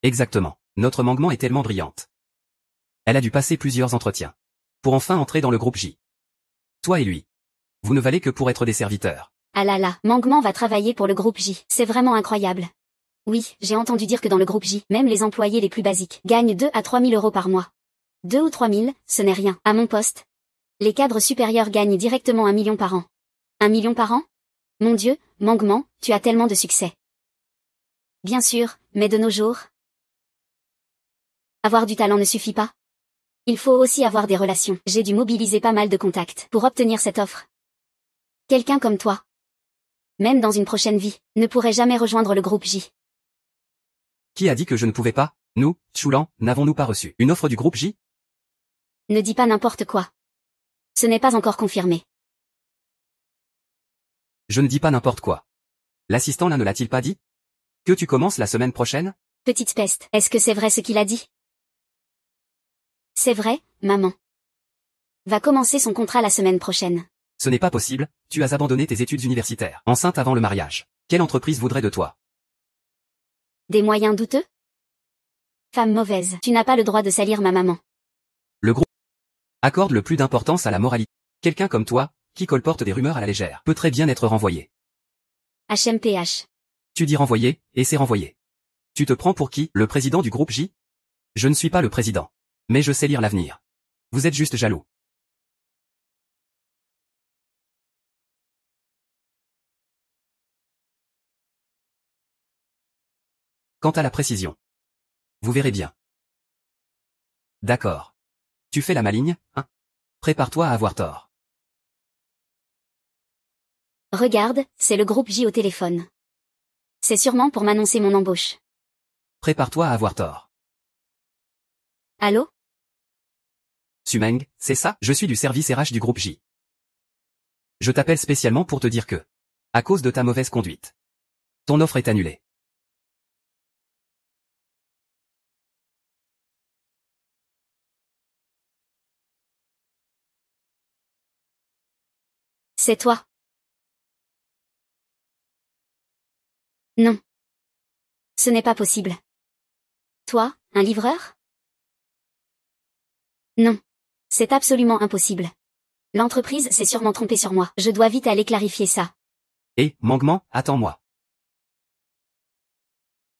Exactement. Notre Mangement est tellement brillante. Elle a dû passer plusieurs entretiens. Pour enfin entrer dans le groupe J. Toi et lui. Vous ne valez que pour être des serviteurs. Ah là là, Mangement va travailler pour le groupe J, c'est vraiment incroyable. Oui, j'ai entendu dire que dans le groupe J, même les employés les plus basiques gagnent 2 à 3 000 euros par mois. 2 ou 3 000, ce n'est rien, à mon poste. Les cadres supérieurs gagnent directement 1 million par an. 1 million par an? Mon Dieu, Mangement, tu as tellement de succès. Bien sûr, mais de nos jours, avoir du talent ne suffit pas. Il faut aussi avoir des relations. J'ai dû mobiliser pas mal de contacts pour obtenir cette offre. Quelqu'un comme toi, même dans une prochaine vie, ne pourrait jamais rejoindre le groupe J. Qui a dit que je ne pouvais pas? Nous, Chulan, n'avons-nous pas reçu une offre du groupe J? Ne dis pas n'importe quoi. Ce n'est pas encore confirmé. Je ne dis pas n'importe quoi. L'assistant là ne l'a-t-il pas dit? Que tu commences la semaine prochaine? Petite peste, est-ce que c'est vrai ce qu'il a dit? C'est vrai, maman. Va commencer son contrat la semaine prochaine. Ce n'est pas possible, tu as abandonné tes études universitaires, enceinte avant le mariage. Quelle entreprise voudrait de toi? Des moyens douteux? Femme mauvaise, tu n'as pas le droit de salir ma maman. Le groupe accorde le plus d'importance à la moralité. Quelqu'un comme toi, qui colporte des rumeurs à la légère, peut très bien être renvoyé. HMPH. Tu dis renvoyé, et c'est renvoyé. Tu te prends pour qui, le président du groupe J? Je ne suis pas le président. Mais je sais lire l'avenir. Vous êtes juste jaloux. Quant à la précision. Vous verrez bien. D'accord. Tu fais la maligne, hein? Prépare-toi à avoir tort. Regarde, c'est le groupe J au téléphone. C'est sûrement pour m'annoncer mon embauche. Prépare-toi à avoir tort. Allô? Sumeng, c'est ça? Je suis du service RH du groupe J. Je t'appelle spécialement pour te dire que, à cause de ta mauvaise conduite, ton offre est annulée. C'est toi. Non. Ce n'est pas possible. Toi, un livreur? Non. C'est absolument impossible. L'entreprise s'est sûrement trompée sur moi. Je dois vite aller clarifier ça. Et, Mangement, attends-moi.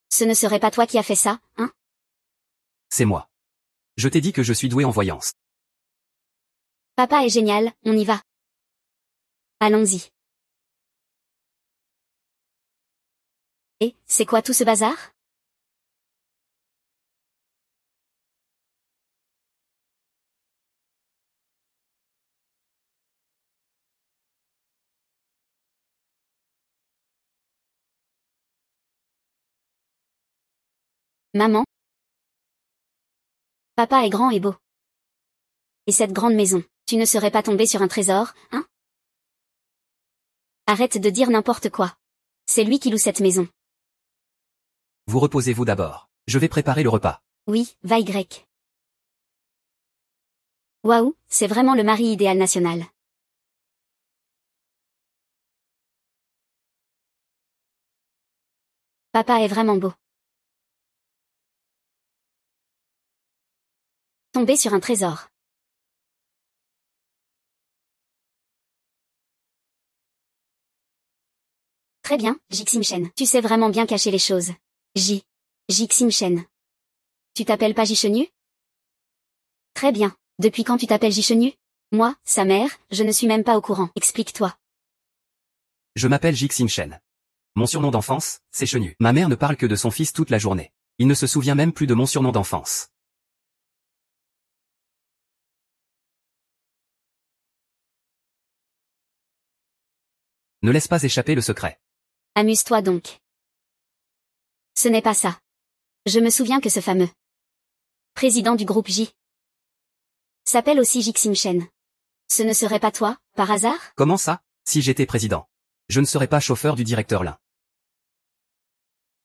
Ce ne serait pas toi qui as fait ça, hein? C'est moi. Je t'ai dit que je suis doué en voyance. Papa est génial, on y va. Allons-y. Et, c'est quoi tout ce bazar? Maman? Papa est grand et beau. Et cette grande maison, tu ne serais pas tombé sur un trésor, hein? Arrête de dire n'importe quoi. C'est lui qui loue cette maison. Vous reposez-vous d'abord. Je vais préparer le repas. Oui, va Y. Waouh, c'est vraiment le mari idéal national. Papa est vraiment beau. Tomber sur un trésor. Très bien, Jiximchen. Tu sais vraiment bien cacher les choses. Jiximchen. Tu t'appelles pas Jichenu? Très bien. Depuis quand tu t'appelles Jichenu? Moi, sa mère, je ne suis même pas au courant. Explique-toi. Je m'appelle Jixin Shen. Mon surnom d'enfance, c'est Chenu. Ma mère ne parle que de son fils toute la journée. Il ne se souvient même plus de mon surnom d'enfance. Ne laisse pas échapper le secret. Amuse-toi donc. Ce n'est pas ça. Je me souviens que ce fameux président du groupe J s'appelle aussi Jiximchen. Ce ne serait pas toi, par hasard? Comment ça? Si j'étais président. Je ne serais pas chauffeur du directeur Lin.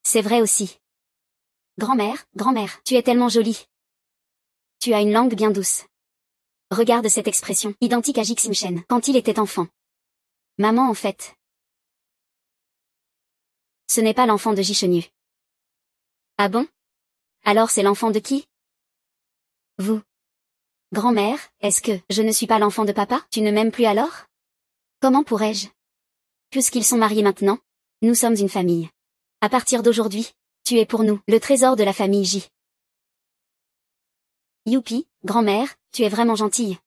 C'est vrai aussi. Grand-mère, tu es tellement jolie. Tu as une langue bien douce. Regarde cette expression, identique à Jiximchen, quand il était enfant. Maman en fait. Ce n'est pas l'enfant de Jichenu. Ah bon? Alors c'est l'enfant de qui? Vous. Grand-mère, est-ce que je ne suis pas l'enfant de papa? Tu ne m'aimes plus alors? Comment pourrais-je? Puisqu'ils sont mariés maintenant, nous sommes une famille. À partir d'aujourd'hui, tu es pour nous le trésor de la famille J. Youpi, grand-mère, tu es vraiment gentille.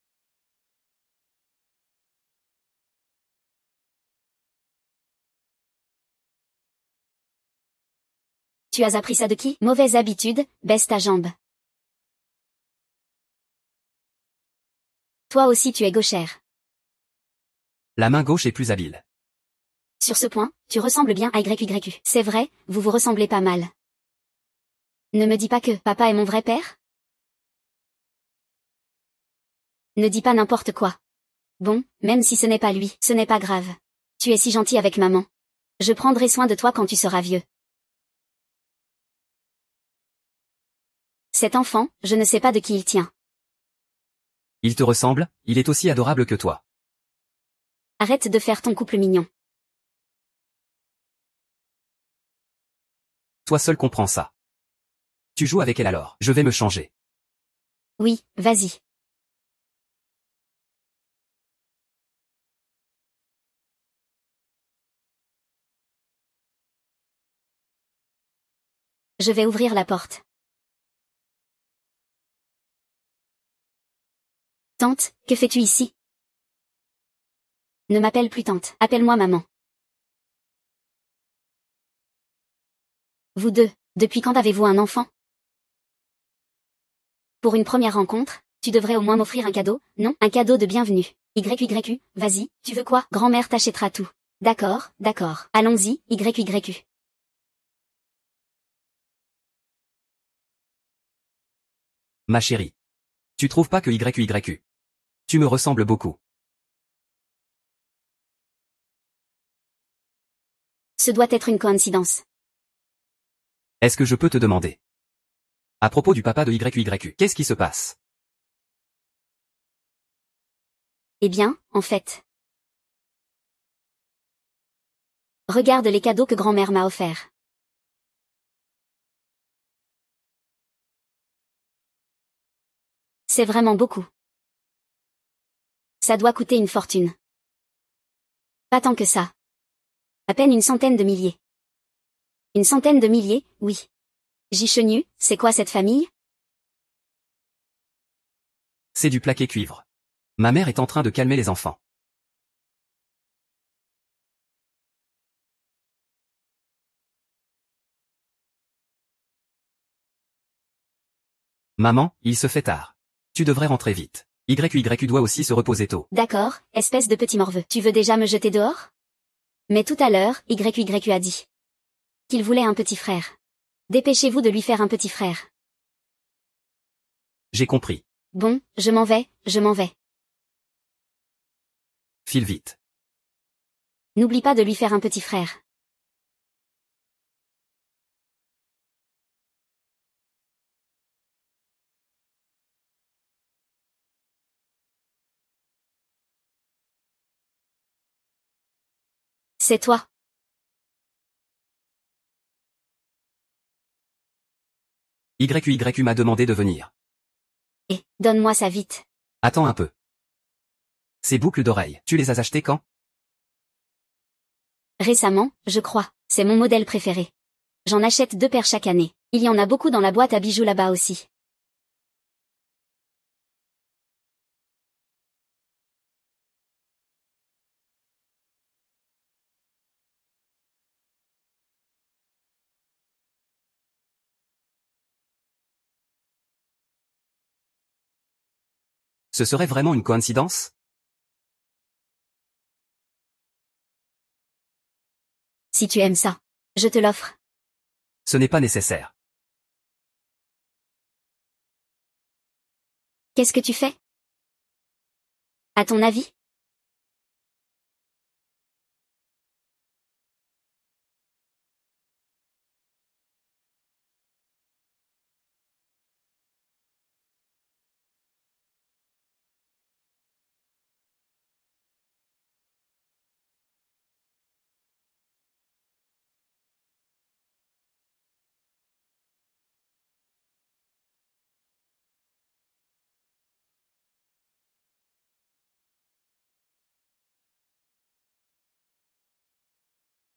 Tu as appris ça de qui? Mauvaise habitude, baisse ta jambe. Toi aussi tu es gauchère. La main gauche est plus habile. Sur ce point, tu ressembles bien à YYU. C'est vrai, vous vous ressemblez pas mal. Ne me dis pas que papa est mon vrai père? Ne dis pas n'importe quoi. Bon, même si ce n'est pas lui, ce n'est pas grave. Tu es si gentil avec maman. Je prendrai soin de toi quand tu seras vieux. Cet enfant, je ne sais pas de qui il tient. Il te ressemble, il est aussi adorable que toi. Arrête de faire ton couple mignon. Toi seul comprends ça. Tu joues avec elle alors. Je vais me changer. Oui, vas-y. Je vais ouvrir la porte. Tante, que fais-tu ici? Ne m'appelle plus tante, appelle-moi maman. Vous deux, depuis quand avez-vous un enfant? Pour une première rencontre, tu devrais au moins m'offrir un cadeau, non? Un cadeau de bienvenue. YYU, vas-y, tu veux quoi? Grand-mère t'achètera tout. D'accord, d'accord. Allons-y, YYU. Ma chérie. Tu trouves pas que YYU. Tu me ressembles beaucoup. Ce doit être une coïncidence. Est-ce que je peux te demander? À propos du papa de YYU, qu'est-ce qui se passe? Eh bien, en fait. Regarde les cadeaux que grand-mère m'a offerts. C'est vraiment beaucoup. Ça doit coûter une fortune. Pas tant que ça. À peine une centaine de milliers. Une centaine de milliers, oui. Jichenu, c'est quoi cette famille? C'est du plaqué cuivre. Ma mère est en train de calmer les enfants. Maman, il se fait tard. Tu devrais rentrer vite. YYU doit aussi se reposer tôt. D'accord, espèce de petit morveux. Tu veux déjà me jeter dehors? Mais tout à l'heure, YYU a dit qu'il voulait un petit frère. Dépêchez-vous de lui faire un petit frère. J'ai compris. Bon, je m'en vais, je m'en vais. File vite. N'oublie pas de lui faire un petit frère. C'est toi. YYU m'a demandé de venir. Donne-moi ça vite. Attends un peu. Ces boucles d'oreilles, tu les as achetées quand? Récemment, je crois. C'est mon modèle préféré. J'en achète 2 paires chaque année. Il y en a beaucoup dans la boîte à bijoux là-bas aussi. Ce serait vraiment une coïncidence? Si tu aimes ça, je te l'offre. Ce n'est pas nécessaire. Qu'est-ce que tu fais? À ton avis?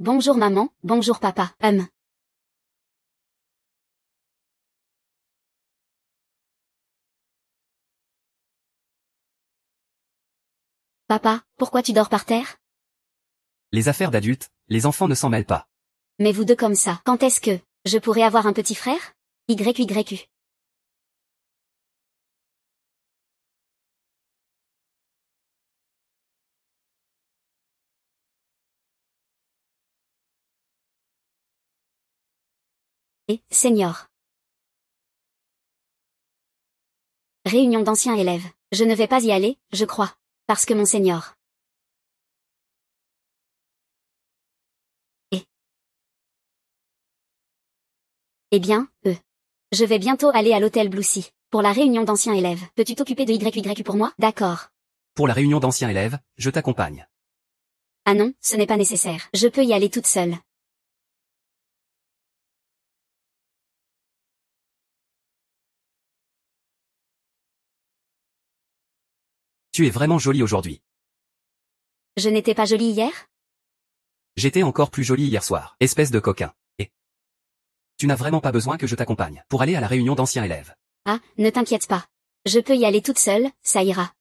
Bonjour maman, bonjour papa. Papa, pourquoi tu dors par terre? Les affaires d'adultes, les enfants ne s'en mêlent pas. Mais vous deux comme ça, quand est-ce que je pourrais avoir un petit frère? YYU. Senior. Réunion d'anciens élèves. Je ne vais pas y aller, je crois. Parce que mon senior. Eh bien, je vais bientôt aller à l'hôtel Bluesy. Pour la réunion d'anciens élèves. Peux-tu t'occuper de YYU pour moi? D'accord. Pour la réunion d'anciens élèves, je t'accompagne. Ah non, ce n'est pas nécessaire. Je peux y aller toute seule. Tu es vraiment jolie aujourd'hui. Je n'étais pas jolie hier? J'étais encore plus jolie hier soir, espèce de coquin. Et tu n'as vraiment pas besoin que je t'accompagne pour aller à la réunion d'anciens élèves. Ah, ne t'inquiète pas. Je peux y aller toute seule, ça ira.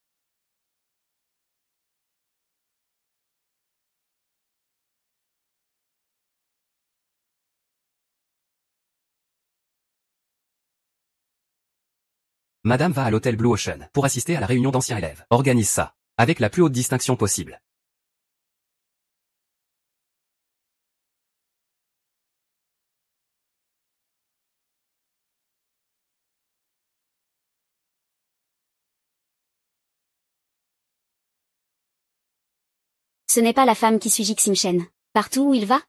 Madame va à l'hôtel Blue Ocean pour assister à la réunion d'anciens élèves. Organise ça, avec la plus haute distinction possible. Ce n'est pas la femme qui suit Jiximchen. Partout où il va?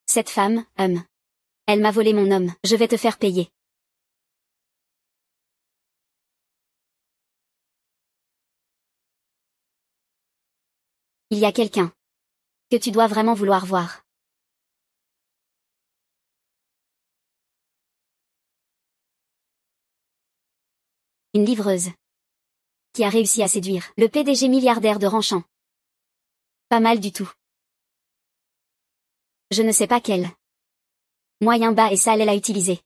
Cette femme, elle m'a volé mon homme. Je vais te faire payer. Il y a quelqu'un que tu dois vraiment vouloir voir. Une livreuse qui a réussi à séduire le PDG milliardaire de Ranchamp. Pas mal du tout. Je ne sais pas quel moyen bas et sale elle a utilisé.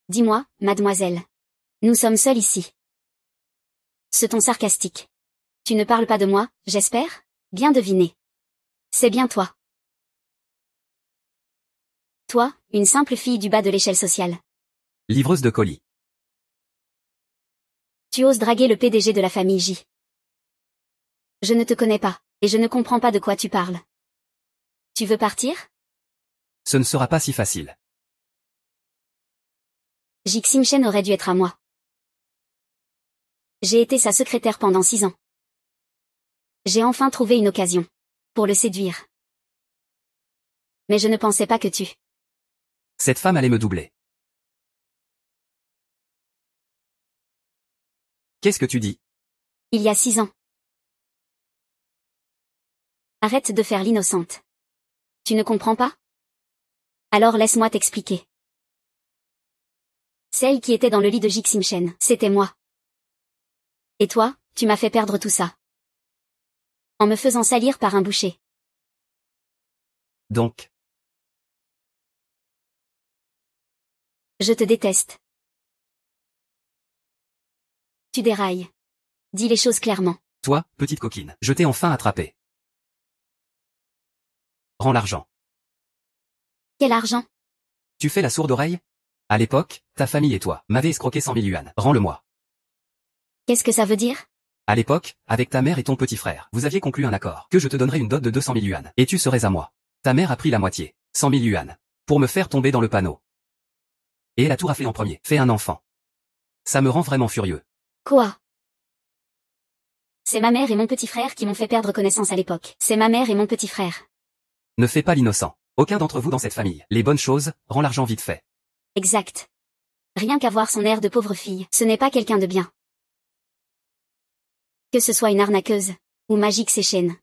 Dis-moi, mademoiselle. Nous sommes seuls ici. Ce ton sarcastique. Tu ne parles pas de moi, j'espère? Bien deviné. C'est bien toi. Toi, une simple fille du bas de l'échelle sociale. Livreuse de colis. Tu oses draguer le PDG de la famille J. Je ne te connais pas, et je ne comprends pas de quoi tu parles. Tu veux partir? Ce ne sera pas si facile. Jiximchen aurait dû être à moi. J'ai été sa secrétaire pendant 6 ans. J'ai enfin trouvé une occasion pour le séduire. Mais je ne pensais pas que tu... Cette femme allait me doubler. Qu'est-ce que tu dis? Il y a 6 ans. Arrête de faire l'innocente. Tu ne comprends pas? Alors laisse-moi t'expliquer. Celle qui était dans le lit de Jiximchen, c'était moi. Et toi, tu m'as fait perdre tout ça. En me faisant salir par un boucher. Donc, Je te déteste. Tu dérailles. Dis les choses clairement. toi, petite coquine, je t'ai enfin attrapé. Rends l'argent. Quel argent? Tu fais la sourde oreille? À l'époque, ta famille et toi m'avez escroqué 100 000 yuan. Rends-le-moi. Qu'est-ce que ça veut dire? À l'époque, avec ta mère et ton petit frère, vous aviez conclu un accord que je te donnerais une dot de 200 000 yuan, et tu serais à moi. Ta mère a pris la moitié, 100 000 yuan, pour me faire tomber dans le panneau. Et elle a tout raflé en premier, fait un enfant. Ça me rend vraiment furieux. Quoi? C'est ma mère et mon petit frère qui m'ont fait perdre connaissance à l'époque. C'est ma mère et mon petit frère. Ne fais pas l'innocent. Aucun d'entre vous dans cette famille. Les bonnes choses, rends l'argent vite fait. Exact. Rien qu'à voir son air de pauvre fille, ce n'est pas quelqu'un de bien. Que ce soit une arnaqueuse, ou magique séchène.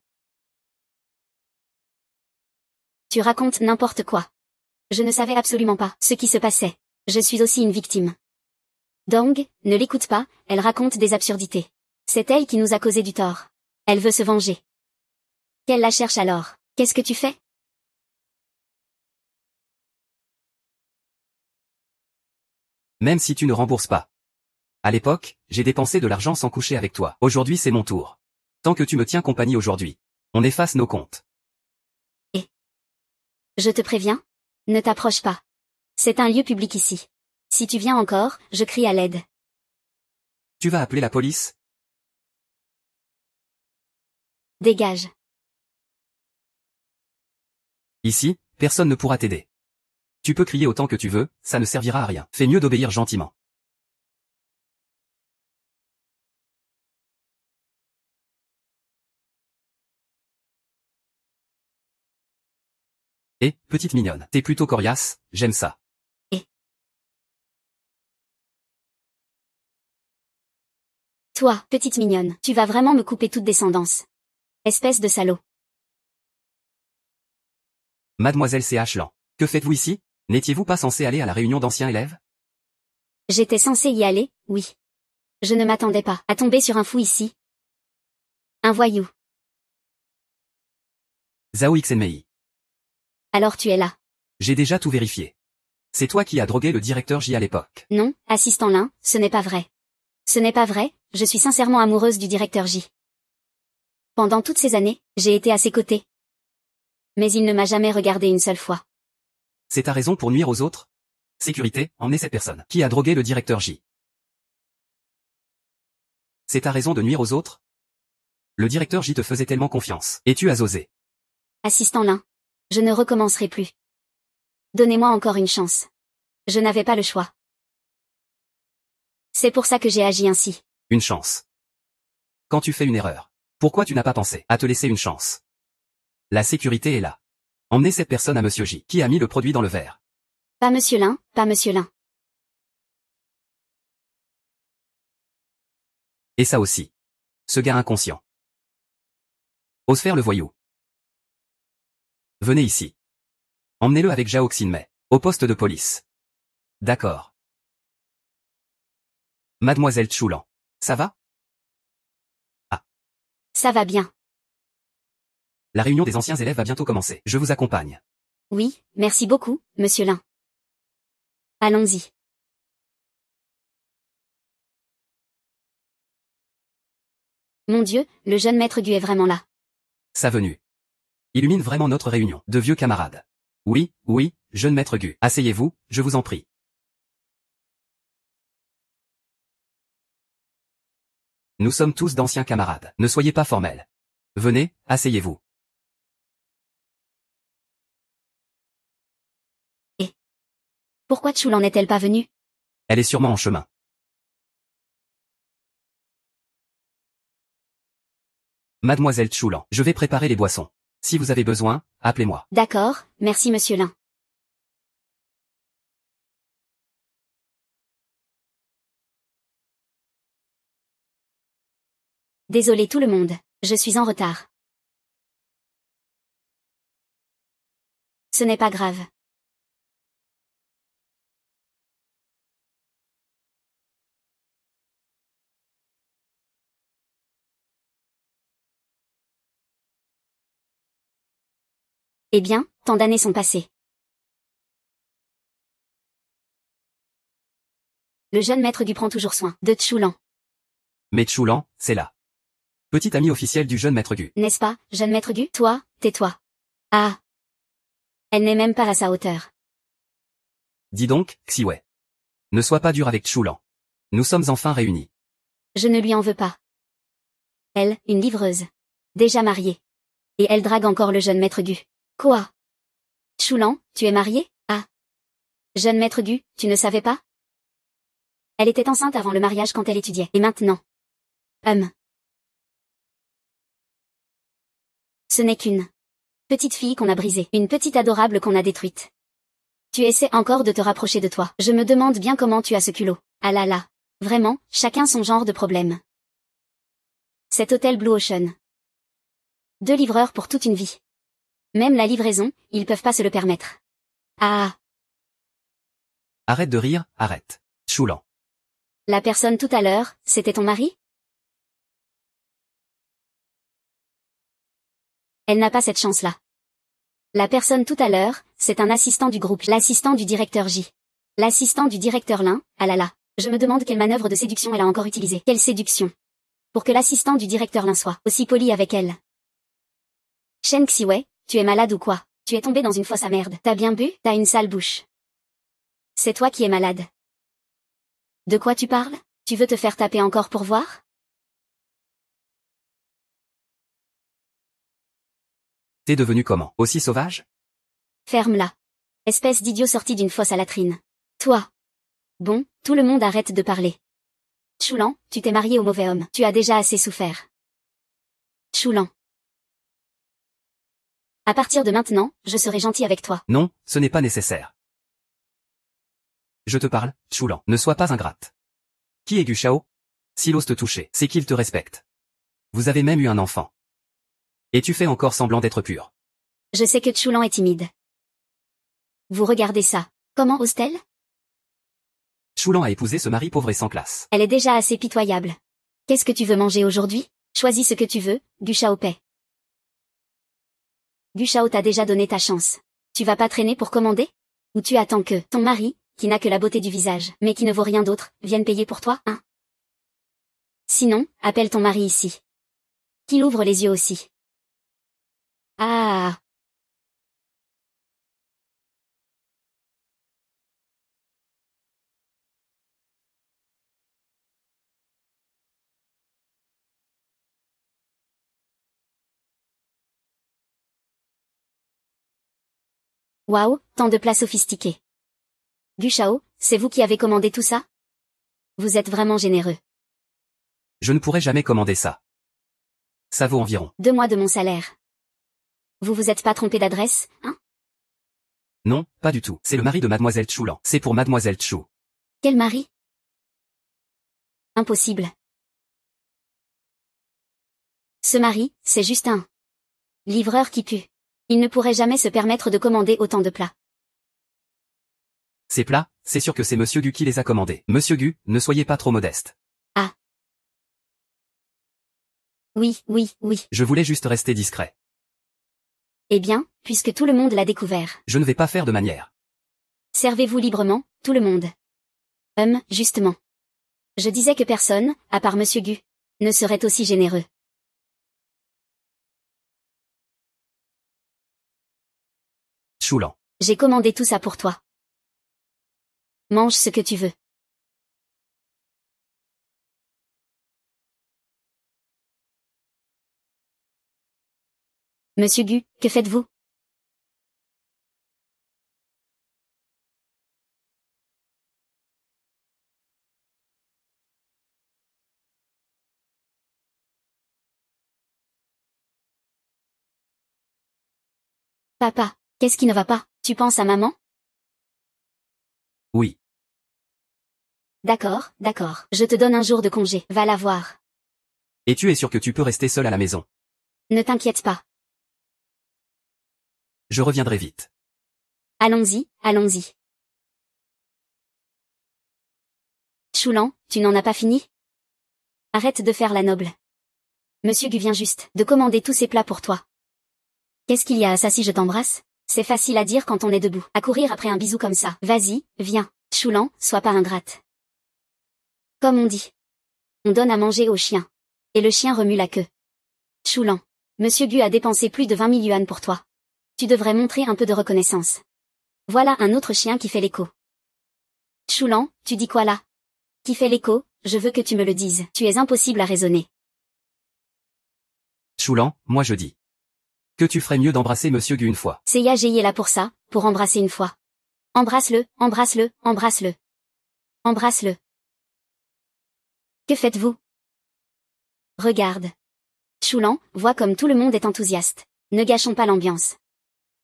Tu racontes n'importe quoi. Je ne savais absolument pas ce qui se passait. Je suis aussi une victime. Dong, ne l'écoute pas, elle raconte des absurdités. C'est elle qui nous a causé du tort. Elle veut se venger. Qu'elle la cherche alors. Qu'est-ce que tu fais? Même si tu ne rembourses pas. À l'époque, j'ai dépensé de l'argent sans coucher avec toi. Aujourd'hui c'est mon tour. Tant que tu me tiens compagnie aujourd'hui, on efface nos comptes. Je te préviens. Ne t'approche pas. C'est un lieu public ici. Si tu viens encore, je crie à l'aide. Tu vas appeler la police? Dégage. Ici, personne ne pourra t'aider. Tu peux crier autant que tu veux, ça ne servira à rien. Fais mieux d'obéir gentiment. Et, petite mignonne, t'es plutôt coriace, j'aime ça. Toi, petite mignonne, tu vas vraiment me couper toute descendance. Espèce de salaud. Mademoiselle C.H. Lan, que faites-vous ici? N'étiez-vous pas censé aller à la réunion d'anciens élèves? J'étais censée y aller, oui. Je ne m'attendais pas à tomber sur un fou ici. Un voyou. Zhao Xinmei. Alors tu es là. J'ai déjà tout vérifié. C'est toi qui as drogué le directeur J à l'époque. Non, assistant Lin, ce n'est pas vrai. Ce n'est pas vrai, je suis sincèrement amoureuse du directeur J. Pendant toutes ces années, j'ai été à ses côtés. Mais il ne m'a jamais regardé une seule fois. C'est ta raison pour nuire aux autres? Sécurité, emmenez cette personne qui a drogué le directeur J. C'est ta raison de nuire aux autres? Le directeur J te faisait tellement confiance, et tu as osé. Assistant Lin. Je ne recommencerai plus. Donnez-moi encore une chance. Je n'avais pas le choix. C'est pour ça que j'ai agi ainsi. Une chance. Quand tu fais une erreur, pourquoi tu n'as pas pensé à te laisser une chance? La sécurité est là. Emmenez cette personne à Monsieur J, qui a mis le produit dans le verre. Pas Monsieur Lin, pas Monsieur Lin. Et ça aussi. Ce gars inconscient. Ose faire le voyou. Venez ici. Emmenez-le avec Zhao Xinmei, au poste de police. D'accord. Mademoiselle Choulan. Ça va? Ah. Ça va bien. La réunion des anciens élèves va bientôt commencer. Je vous accompagne. Oui, merci beaucoup, Monsieur Lin. Allons-y. Mon Dieu, le jeune maître Gu est vraiment là. Sa venue illumine vraiment notre réunion de vieux camarades. Oui, oui, jeune maître Gu. Asseyez-vous, je vous en prie. Nous sommes tous d'anciens camarades. Ne soyez pas formels. Venez, asseyez-vous. Et pourquoi Chou n'en est-elle pas venue? Elle est sûrement en chemin. Mademoiselle Choulan, je vais préparer les boissons. Si vous avez besoin, appelez-moi. D'accord, merci Monsieur Lin. Désolé tout le monde, je suis en retard. Ce n'est pas grave. Eh bien, tant d'années sont passées. Le jeune maître Gu prend toujours soin de Tchoulan. Mais Tchoulan, c'est là. Petit ami officiel du jeune maître Gu. N'est-ce pas, jeune maître Gu? Toi, tais-toi. Ah. Elle n'est même pas à sa hauteur. Dis donc, Xiwei. Ne sois pas dur avec Tchoulan. Nous sommes enfin réunis. Je ne lui en veux pas. Elle, une livreuse. Déjà mariée. Et elle drague encore le jeune maître Gu. Quoi? Tchoulan, tu es marié? Ah. Jeune maître Gu, tu ne savais pas? Elle était enceinte avant le mariage quand elle étudiait. Et maintenant? Ce n'est qu'une petite fille qu'on a brisée. Une petite adorable qu'on a détruite. Tu essaies encore de te rapprocher de toi. Je me demande bien comment tu as ce culot. Ah là là. Vraiment, chacun son genre de problème. Cet hôtel Blue Ocean. 2 livreurs pour toute une vie. Même la livraison, ils peuvent pas se le permettre. Ah. Arrête de rire, arrête. Tchoulan. La personne tout à l'heure, c'était ton mari? Elle n'a pas cette chance-là. La personne tout à l'heure, c'est un assistant du groupe, l'assistant du directeur J. L'assistant du directeur Lin, ah là là. Je me demande quelle manœuvre de séduction elle a encore utilisée. Quelle séduction. Pour que l'assistant du directeur Lin soit aussi poli avec elle. Shen Xiwei, tu es malade ou quoi? Tu es tombé dans une fosse à merde. T'as bien bu? T'as une sale bouche. C'est toi qui es malade. De quoi tu parles? Tu veux te faire taper encore pour voir? T'es devenu comment? Aussi sauvage? Ferme-la. Espèce d'idiot sorti d'une fosse à latrine. Toi. Bon, tout le monde arrête de parler. Tchoulan, tu t'es marié au mauvais homme. Tu as déjà assez souffert. Tchoulan. À partir de maintenant, je serai gentil avec toi. Non, ce n'est pas nécessaire. Je te parle, Tchoulan. Ne sois pas ingrate. Qui est Gu Shao? S'il ose te toucher, c'est qu'il te respecte. Vous avez même eu un enfant. Et tu fais encore semblant d'être pur. Je sais que Tchoulan est timide. Vous regardez ça. Comment ose-t-elle? Tchoulan a épousé ce mari pauvre et sans classe. Elle est déjà assez pitoyable. Qu'est-ce que tu veux manger aujourd'hui? Choisis ce que tu veux, Gu Shaopei. Gu Shao t'a déjà donné ta chance. Tu vas pas traîner pour commander? Ou tu attends que ton mari, qui n'a que la beauté du visage, mais qui ne vaut rien d'autre, vienne payer pour toi, hein? Sinon, appelle ton mari ici. Qu'il ouvre les yeux aussi. Ah. Waouh, tant de plats sophistiqués. Gu Shao, c'est vous qui avez commandé tout ça? Vous êtes vraiment généreux. Je ne pourrai jamais commander ça. Ça vaut environ. 2 mois de mon salaire. Vous vous êtes pas trompé d'adresse, hein? Non, pas du tout. C'est le mari de mademoiselle Tchoulan. C'est pour mademoiselle Tchou. Quel mari? Impossible. Ce mari, c'est juste un livreur qui pue. Il ne pourrait jamais se permettre de commander autant de plats. Ces plats, c'est sûr que c'est Monsieur Gu qui les a commandés. Monsieur Gu, ne soyez pas trop modeste. Ah. Oui, oui, oui. Je voulais juste rester discret. Eh bien, puisque tout le monde l'a découvert. Je ne vais pas faire de manière. Servez-vous librement, tout le monde. Justement. Je disais que personne, à part Monsieur Gu, ne serait aussi généreux. Tchoulan. J'ai commandé tout ça pour toi. Mange ce que tu veux. Monsieur Gu, que faites-vous? Papa, qu'est-ce qui ne va pas? Tu penses à maman? Oui. D'accord, d'accord. Je te donne un jour de congé. Va la voir. Et tu es sûr que tu peux rester seul à la maison? Ne t'inquiète pas. Je reviendrai vite. Allons-y, allons-y. Choulan, tu n'en as pas fini? Arrête de faire la noble. Monsieur Gu vient juste de commander tous ces plats pour toi. Qu'est-ce qu'il y a à ça si je t'embrasse? C'est facile à dire quand on est debout. À courir après un bisou comme ça. Vas-y, viens. Choulan, sois pas ingrate. Comme on dit. On donne à manger au chien. Et le chien remue la queue. Choulan. Monsieur Gu a dépensé plus de 20 000 yuan pour toi. Tu devrais montrer un peu de reconnaissance. Voilà un autre chien qui fait l'écho. Choulan, tu dis quoi là? Qui fait l'écho? Je veux que tu me le dises. Tu es impossible à raisonner. Choulan, moi je dis. Que tu ferais mieux d'embrasser Monsieur Gu une fois. Seiya Ji est là pour ça, pour embrasser une fois. Embrasse-le, embrasse-le, embrasse-le. Embrasse-le. Que faites-vous? Regarde. Choulan, vois comme tout le monde est enthousiaste. Ne gâchons pas l'ambiance.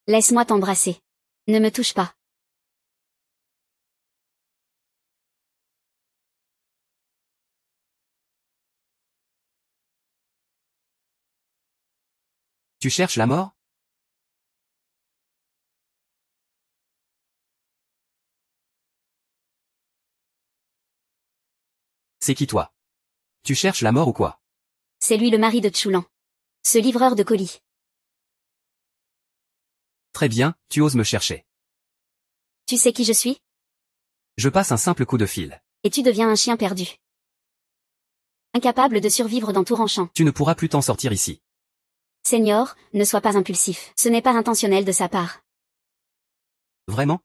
Laisse-moi t'embrasser. Ne me touche pas. Tu cherches la mort? C'est qui toi? Tu cherches la mort ou quoi? C'est lui le mari de Choulan. Ce livreur de colis. Très bien, tu oses me chercher. Tu sais qui je suis? Je passe un simple coup de fil. Et tu deviens un chien perdu. Incapable de survivre dans tout Ranchamp. Tu ne pourras plus t'en sortir ici. Seigneur, ne sois pas impulsif. Ce n'est pas intentionnel de sa part. Vraiment?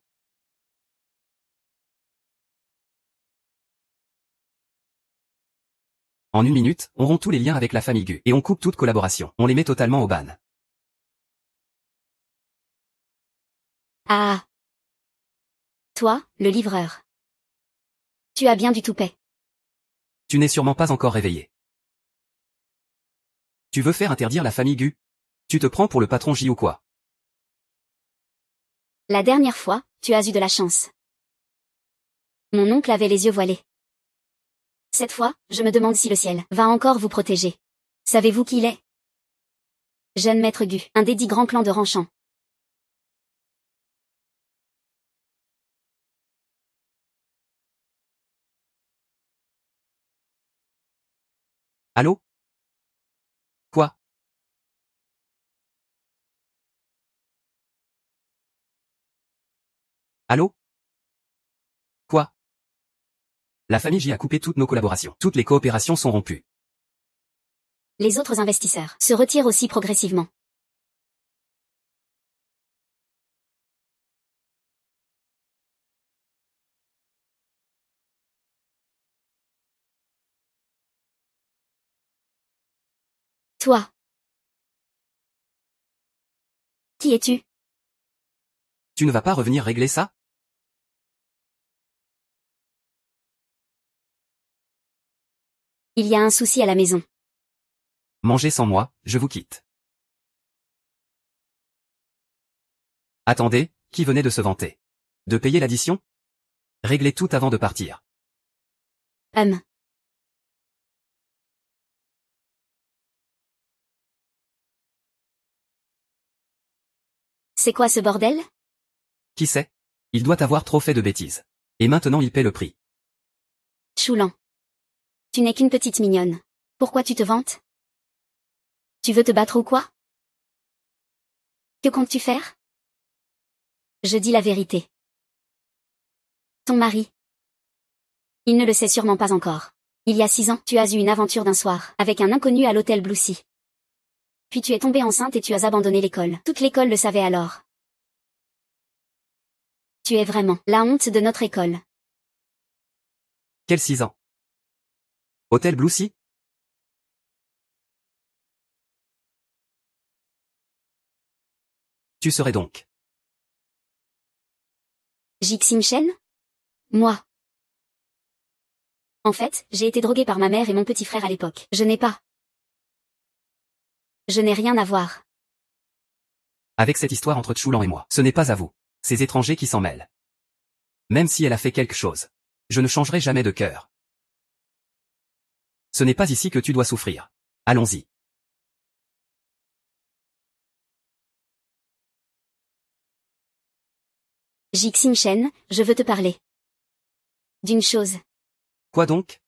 En une minute, on rompt tous les liens avec la famille Gu, et on coupe toute collaboration. On les met totalement au ban. Ah. Toi, le livreur. Tu as bien du toupet. Tu n'es sûrement pas encore réveillé. Tu veux faire interdire la famille Gu? Tu te prends pour le patron J ou quoi? La dernière fois, tu as eu de la chance. Mon oncle avait les yeux voilés. Cette fois, je me demande si le ciel va encore vous protéger. Savez-vous qui il est? Jeune maître Gu, un des 10 grands clans de Ranchamp. Allô? Quoi? Allô? Quoi? La famille J a coupé toutes nos collaborations. Toutes les coopérations sont rompues. Les autres investisseurs se retirent aussi progressivement. Toi. Qui es-tu? Tu ne vas pas revenir régler ça? Il y a un souci à la maison. Mangez sans moi, je vous quitte. Attendez, qui venait de se vanter? De payer l'addition? Réglez tout avant de partir. C'est quoi ce bordel? Qui sait? Il doit avoir trop fait de bêtises. Et maintenant il paie le prix. Choulan. Tu n'es qu'une petite mignonne. Pourquoi tu te vantes? Tu veux te battre ou quoi? Que comptes-tu faire? Je dis la vérité. Ton mari. Il ne le sait sûrement pas encore. Il y a 6 ans, tu as eu une aventure d'un soir, avec un inconnu à l'hôtel Blue Sea. Puis tu es tombée enceinte et tu as abandonné l'école. Toute l'école le savait alors. Tu es vraiment la honte de notre école. Quel 6 ans? Hôtel Blue Sea? Tu serais donc. Jixin Shen? Moi. En fait, j'ai été droguée par ma mère et mon petit frère à l'époque. Je n'ai rien à voir. Avec cette histoire entre Choulan et moi, ce n'est pas à vous. Ces étrangers qui s'en mêlent. Même si elle a fait quelque chose. Je ne changerai jamais de cœur. Ce n'est pas ici que tu dois souffrir. Allons-y. Jixing Shen, je veux te parler d'une chose. Quoi donc?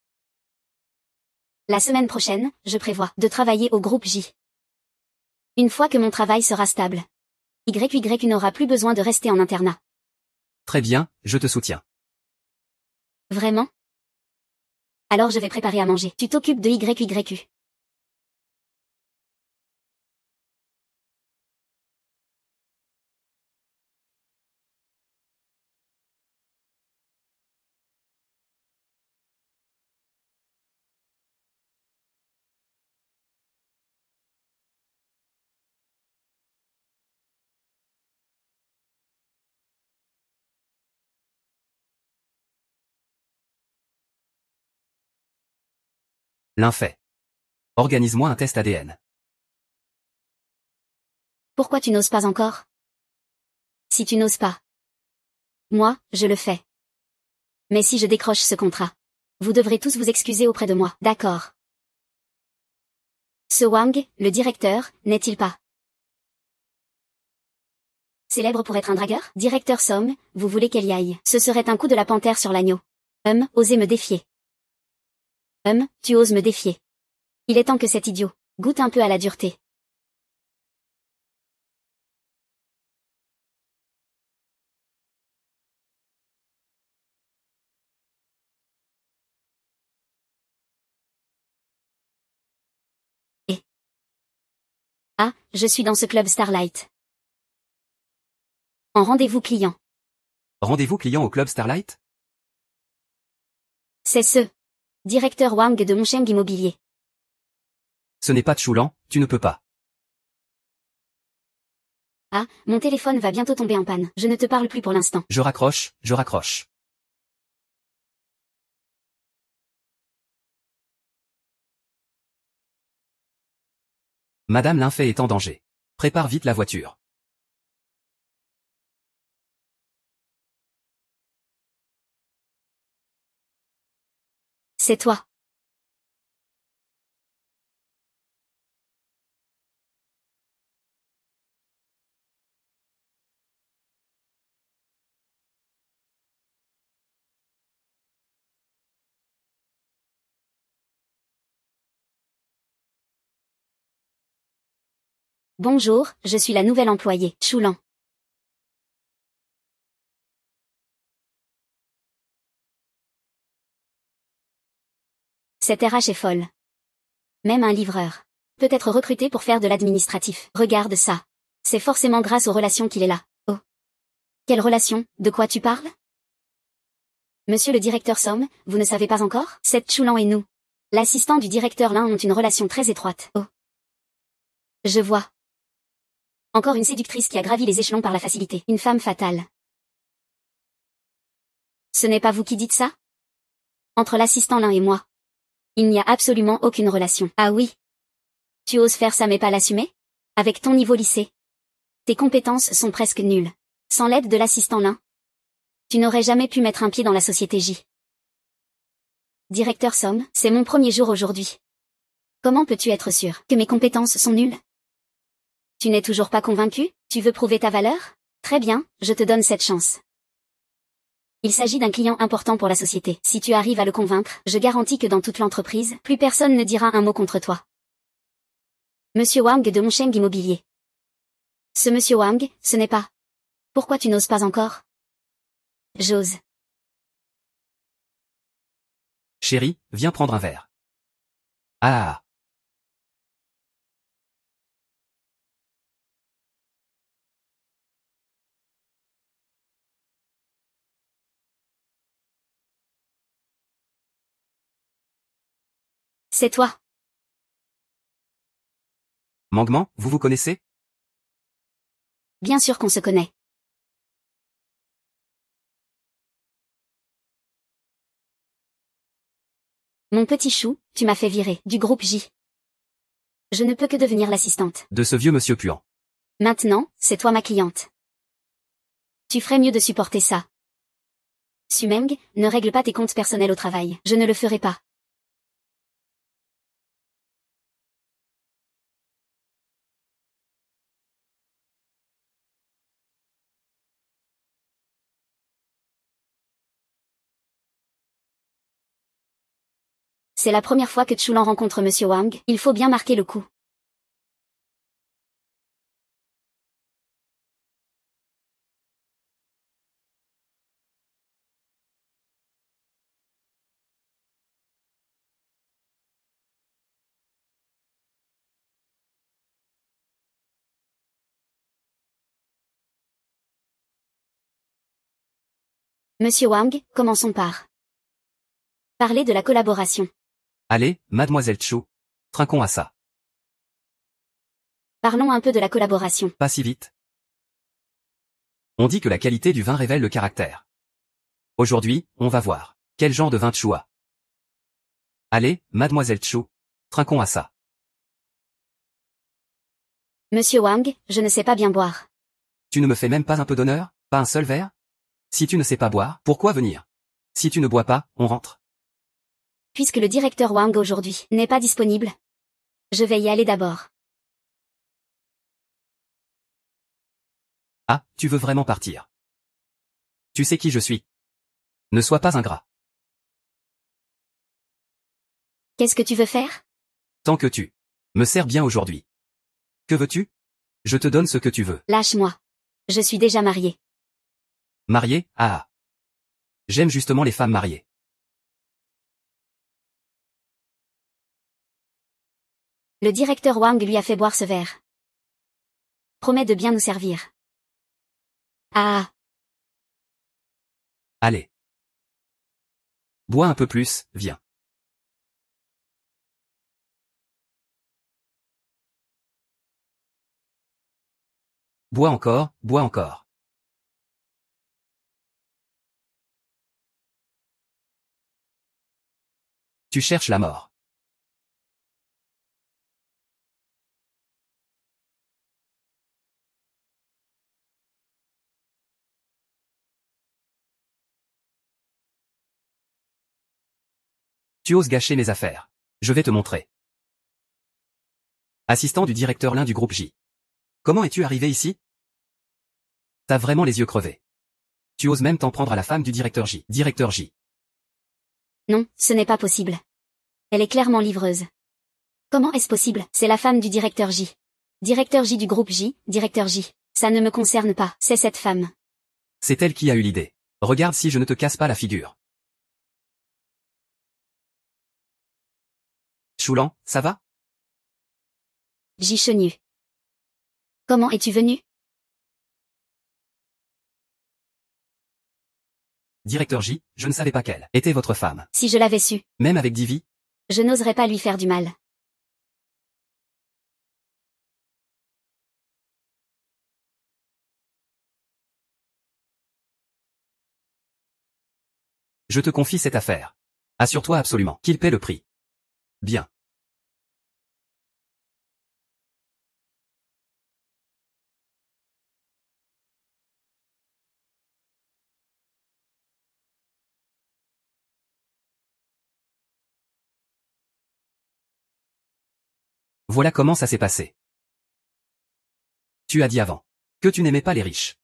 La semaine prochaine, je prévois de travailler au groupe J. Une fois que mon travail sera stable, YY n'aura plus besoin de rester en internat. Très bien, je te soutiens. Vraiment? Alors je vais préparer à manger. Tu t'occupes de YYU. L'un fait. Organise-moi un test ADN. Pourquoi tu n'oses pas encore? Si tu n'oses pas, moi, je le fais. Mais si je décroche ce contrat, vous devrez tous vous excuser auprès de moi, d'accord? Ce Wang, le directeur, n'est-il pas célèbre pour être un dragueur? Directeur Song, vous voulez qu'elle y aille. Ce serait un coup de la panthère sur l'agneau. Osez me défier. Tu oses me défier. Il est temps que cet idiot goûte un peu à la dureté. Et ah, je suis dans ce club Starlight. En rendez-vous client. Rendez-vous client au club Starlight? C'est ce directeur Wang de Monsheng Immobilier. Ce n'est pas Chulan, tu ne peux pas. Ah, mon téléphone va bientôt tomber en panne. Je ne te parle plus pour l'instant. Je raccroche, je raccroche. Madame Linfay est en danger. Prépare vite la voiture. C'est toi. Bonjour, je suis la nouvelle employée, Chulan. Cette RH est folle. Même un livreur peut être recruté pour faire de l'administratif. Regarde ça. C'est forcément grâce aux relations qu'il est là. Oh. Quelle relation? De quoi tu parles? Monsieur le directeur Somme, vous ne savez pas encore? Cette Chulan et nous, l'assistant du directeur Lin, ont une relation très étroite. Oh. Je vois. Encore une séductrice qui a gravi les échelons par la facilité. Une femme fatale. Ce n'est pas vous qui dites ça? Entre l'assistant Lin et moi, il n'y a absolument aucune relation. Ah oui. Tu oses faire ça mais pas l'assumer? Avec ton niveau lycée, tes compétences sont presque nulles. Sans l'aide de l'assistant Lin, tu n'aurais jamais pu mettre un pied dans la société J. Directeur Somme, c'est mon premier jour aujourd'hui. Comment peux-tu être sûr que mes compétences sont nulles? Tu n'es toujours pas convaincu? Tu veux prouver ta valeur? Très bien, je te donne cette chance. Il s'agit d'un client important pour la société. Si tu arrives à le convaincre, je garantis que dans toute l'entreprise, plus personne ne dira un mot contre toi. Monsieur Wang de Monsheng Immobilier. Ce monsieur Wang, ce n'est pas. Pourquoi tu n'oses pas encore? J'ose. Chérie, viens prendre un verre. Ah. C'est toi. Mangement, vous vous connaissez? Bien sûr qu'on se connaît. Mon petit chou, tu m'as fait virer du groupe J. Je ne peux que devenir l'assistante. De ce vieux monsieur puant. Maintenant, c'est toi ma cliente. Tu ferais mieux de supporter ça. Sumeng, ne règle pas tes comptes personnels au travail. Je ne le ferai pas. C'est la première fois que Chulan rencontre Monsieur Wang, il faut bien marquer le coup. Monsieur Wang, commençons par parler de la collaboration. Allez, mademoiselle Chu. Trinquons à ça. Parlons un peu de la collaboration. Pas si vite. On dit que la qualité du vin révèle le caractère. Aujourd'hui, on va voir. Quel genre de vin Chu a. Allez, mademoiselle Chu. Trinquons à ça. Monsieur Wang, je ne sais pas bien boire. Tu ne me fais même pas un peu d'honneur, pas un seul verre? Si tu ne sais pas boire, pourquoi venir? Si tu ne bois pas, on rentre. Puisque le directeur Wang aujourd'hui n'est pas disponible, je vais y aller d'abord. Ah, tu veux vraiment partir? Tu sais qui je suis. Ne sois pas ingrat. Qu'est-ce que tu veux faire? Tant que tu me sers bien aujourd'hui. Que veux-tu? Je te donne ce que tu veux. Lâche-moi. Je suis déjà mariée. Marié? Ah. J'aime justement les femmes mariées. Le directeur Wang lui a fait boire ce verre. Promet de bien nous servir. Ah. Allez. Bois un peu plus, viens. Bois encore, bois encore. Tu cherches la mort. Tu oses gâcher mes affaires. Je vais te montrer. Assistant du directeur l'un du groupe J. Comment es-tu arrivé ici? T'as vraiment les yeux crevés. Tu oses même t'en prendre à la femme du directeur J. Directeur J. Non, ce n'est pas possible. Elle est clairement livreuse. Comment est-ce possible? C'est la femme du directeur J. Directeur J du groupe J, directeur J. Ça ne me concerne pas, c'est cette femme. C'est elle qui a eu l'idée. Regarde si je ne te casse pas la figure. Choulan, ça va? J Chenu. Comment es-tu venu? Directeur J, je ne savais pas qu'elle était votre femme. Si je l'avais su, Même avec Divi? je n'oserais pas lui faire du mal. Je te confie cette affaire. Assure-toi absolument qu'il paie le prix. Bien. Voilà comment ça s'est passé. Tu as dit avant que tu n'aimais pas les riches.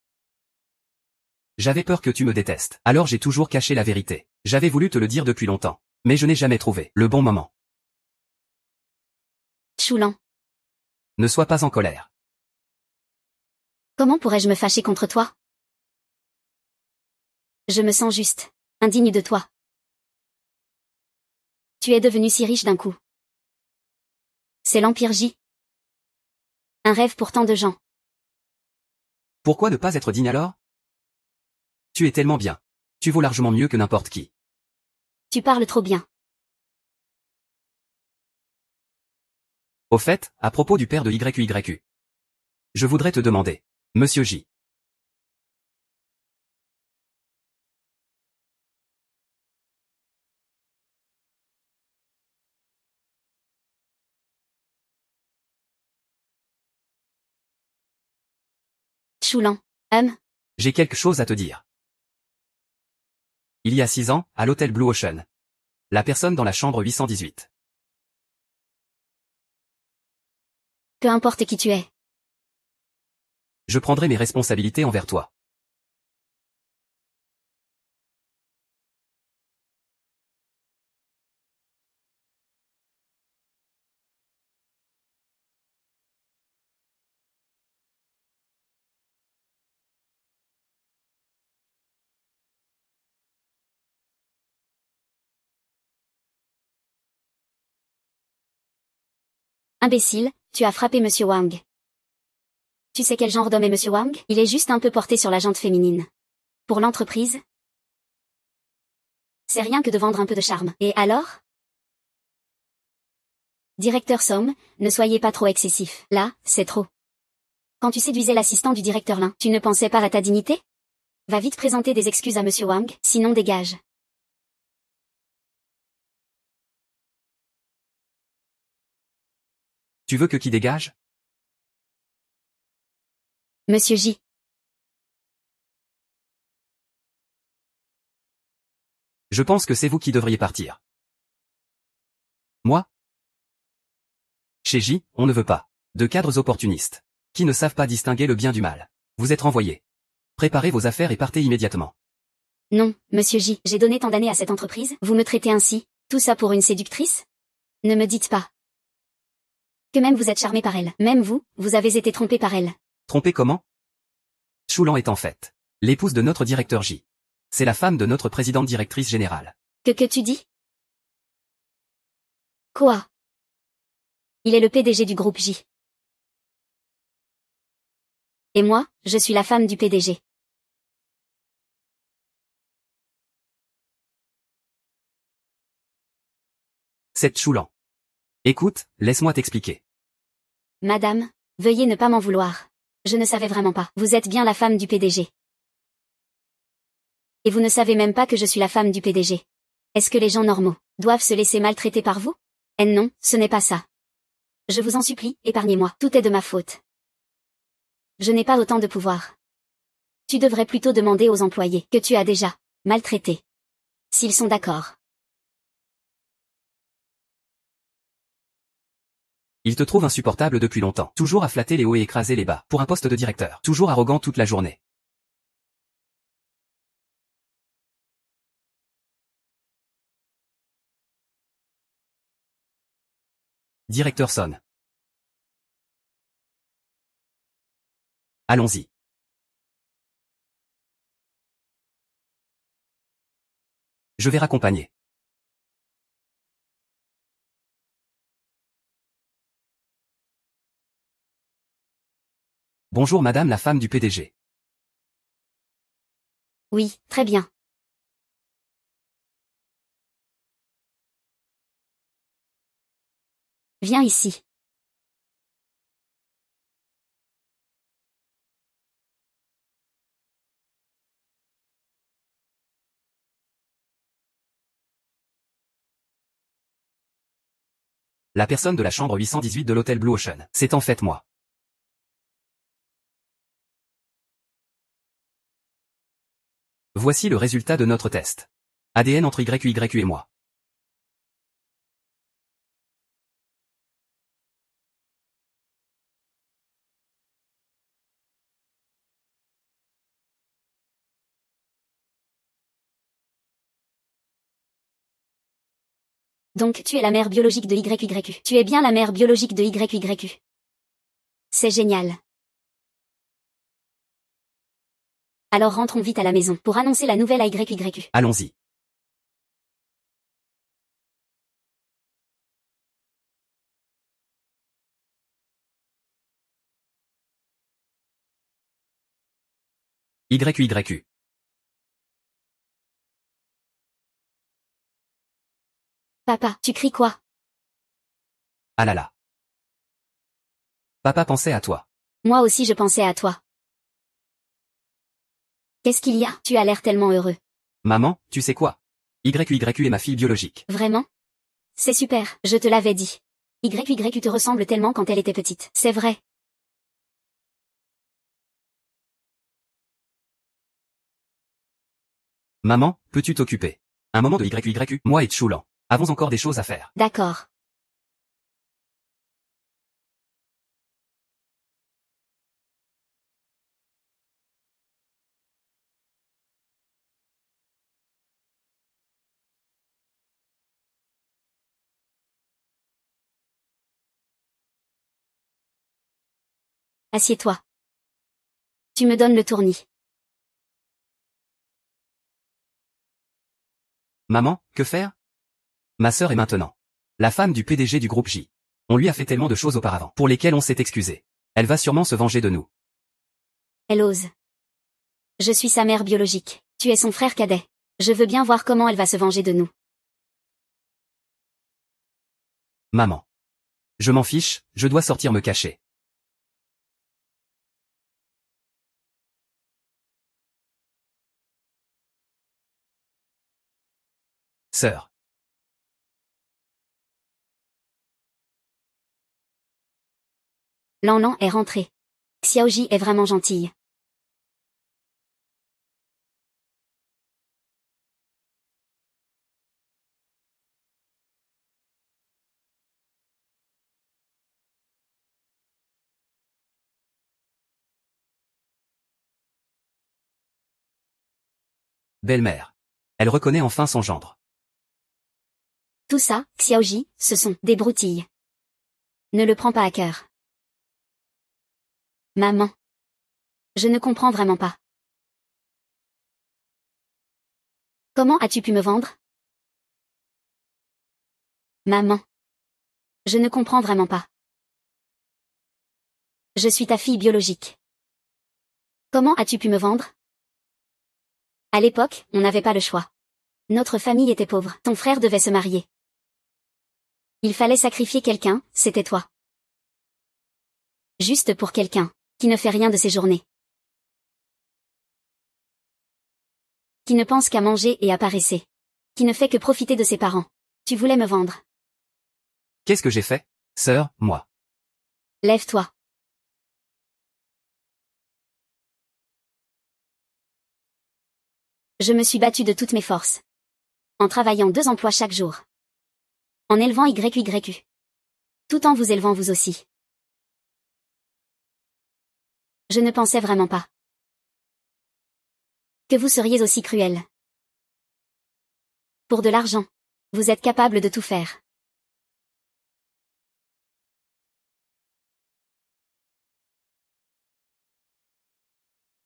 J'avais peur que tu me détestes, alors j'ai toujours caché la vérité. J'avais voulu te le dire depuis longtemps, mais je n'ai jamais trouvé le bon moment. Choulan. Ne sois pas en colère. Comment pourrais-je me fâcher contre toi? Je me sens juste indigne de toi. Tu es devenu si riche d'un coup. C'est l'Empire J. Un rêve pour tant de gens. Pourquoi ne pas être digne alors? Tu es tellement bien. Tu vaux largement mieux que n'importe qui. Tu parles trop bien. Au fait, à propos du père de YQYQ. Je voudrais te demander, Monsieur J. Choulan. J'ai quelque chose à te dire. Il y a 6 ans, à l'hôtel Blue Ocean. La personne dans la chambre 818. Peu importe qui tu es. Je prendrai mes responsabilités envers toi. Imbécile, tu as frappé Monsieur Wang. Tu sais quel genre d'homme est Monsieur Wang? Il est juste un peu porté sur la jante féminine. Pour l'entreprise, c'est rien que de vendre un peu de charme. Et alors? Directeur Somme, ne soyez pas trop excessif. Là, c'est trop. Quand tu séduisais l'assistant du directeur Lin, tu ne pensais pas à ta dignité? Va vite présenter des excuses à Monsieur Wang, sinon dégage. Tu veux que qui dégage? Monsieur J. Je pense que c'est vous qui devriez partir. Moi? Chez J, on ne veut pas de cadres opportunistes, qui ne savent pas distinguer le bien du mal. Vous êtes renvoyé. Préparez vos affaires et partez immédiatement. Non, Monsieur J, j'ai donné tant d'années à cette entreprise, vous me traitez ainsi, tout ça pour une séductrice? Ne me dites pas que même vous êtes charmé par elle, même vous, vous avez été trompé par elle. Trompé comment? Choulan est en fait l'épouse de notre directeur J. C'est la femme de notre présidente directrice générale. Que tu dis? Quoi? Il est le PDG du groupe J. Et moi, je suis la femme du PDG. C'est Choulan. Écoute, laisse-moi t'expliquer. Madame, veuillez ne pas m'en vouloir. Je ne savais vraiment pas. Vous êtes bien la femme du PDG. Et vous ne savez même pas que je suis la femme du PDG. Est-ce que les gens normaux doivent se laisser maltraiter par vous? Eh non, ce n'est pas ça. Je vous en supplie, épargnez-moi. Tout est de ma faute. Je n'ai pas autant de pouvoir. Tu devrais plutôt demander aux employés que tu as déjà maltraités. S'ils sont d'accord. Il te trouve insupportable depuis longtemps. Toujours à flatter les hauts et écraser les bas. Pour un poste de directeur. Toujours arrogant toute la journée. Directeur sonne. Allons-y. Je vais raccompagner. Bonjour madame la femme du PDG. Oui, très bien. Viens ici. La personne de la chambre 818 de l'hôtel Blue Ocean. C'est en fait moi. Voici le résultat de notre test. ADN entre YQ et moi. Donc tu es la mère biologique de YYU. Tu es bien la mère biologique de YYU. C'est génial. Alors rentrons vite à la maison pour annoncer la nouvelle à YYU. Allons-y. YQ. Papa, tu cries quoi? Ah là là. Papa pensait à toi. Moi aussi je pensais à toi. Qu'est-ce qu'il y a? Tu as l'air tellement heureux. Maman, tu sais quoi? YQ est ma fille biologique. Vraiment? C'est super, je te l'avais dit. YYU te ressemble tellement quand elle était petite. C'est vrai. Maman, peux-tu t'occuper? Un moment de YQ, moi et Choulan. Avons encore des choses à faire. D'accord. Assieds-toi. Tu me donnes le tournis. Maman, que faire? Ma sœur est maintenant la femme du PDG du groupe J. On lui a fait tellement de choses auparavant, pour lesquelles on s'est excusé. Elle va sûrement se venger de nous. Elle ose. Je suis sa mère biologique. Tu es son frère cadet. Je veux bien voir comment elle va se venger de nous. Maman. Je m'en fiche, je dois sortir me cacher. Sœur. Lan Lan est rentrée. Xiaoji est vraiment gentille. Belle-mère. Elle reconnaît enfin son gendre. Tout ça, Xiaoji, ce sont des broutilles. Ne le prends pas à cœur. Maman. Je ne comprends vraiment pas. Comment as-tu pu me vendre? Maman. Je ne comprends vraiment pas. Je suis ta fille biologique. Comment as-tu pu me vendre? À l'époque, on n'avait pas le choix. Notre famille était pauvre. Ton frère devait se marier. Il fallait sacrifier quelqu'un, c'était toi. Juste pour quelqu'un, qui ne fait rien de ses journées. Qui ne pense qu'à manger et à paresser. Qui ne fait que profiter de ses parents. Tu voulais me vendre. Qu'est-ce que j'ai fait, sœur, moi? Lève-toi. Je me suis battue de toutes mes forces. En travaillant 2 emplois chaque jour. En élevant YYU. Tout en vous élevant vous aussi. Je ne pensais vraiment pas que vous seriez aussi cruel. Pour de l'argent, vous êtes capable de tout faire.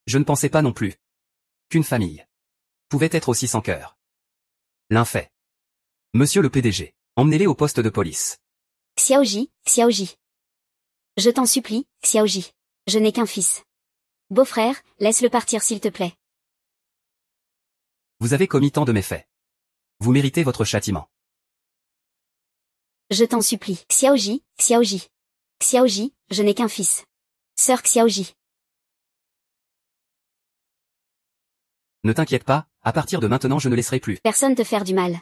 Je ne pensais pas non plus qu'une famille pouvait être aussi sans cœur. L'un fait. Monsieur le PDG, emmenez-les au poste de police. Xiaoji, Xiaoji. Je t'en supplie, Xiaoji. Je n'ai qu'un fils. Beau-frère, laisse-le partir s'il te plaît. Vous avez commis tant de méfaits. Vous méritez votre châtiment. Je t'en supplie. Xiaoji, Xiaoji. Xiaoji, je n'ai qu'un fils. Sœur Xiaoji. Ne t'inquiète pas, à partir de maintenant je ne laisserai plus Personne te faire du mal.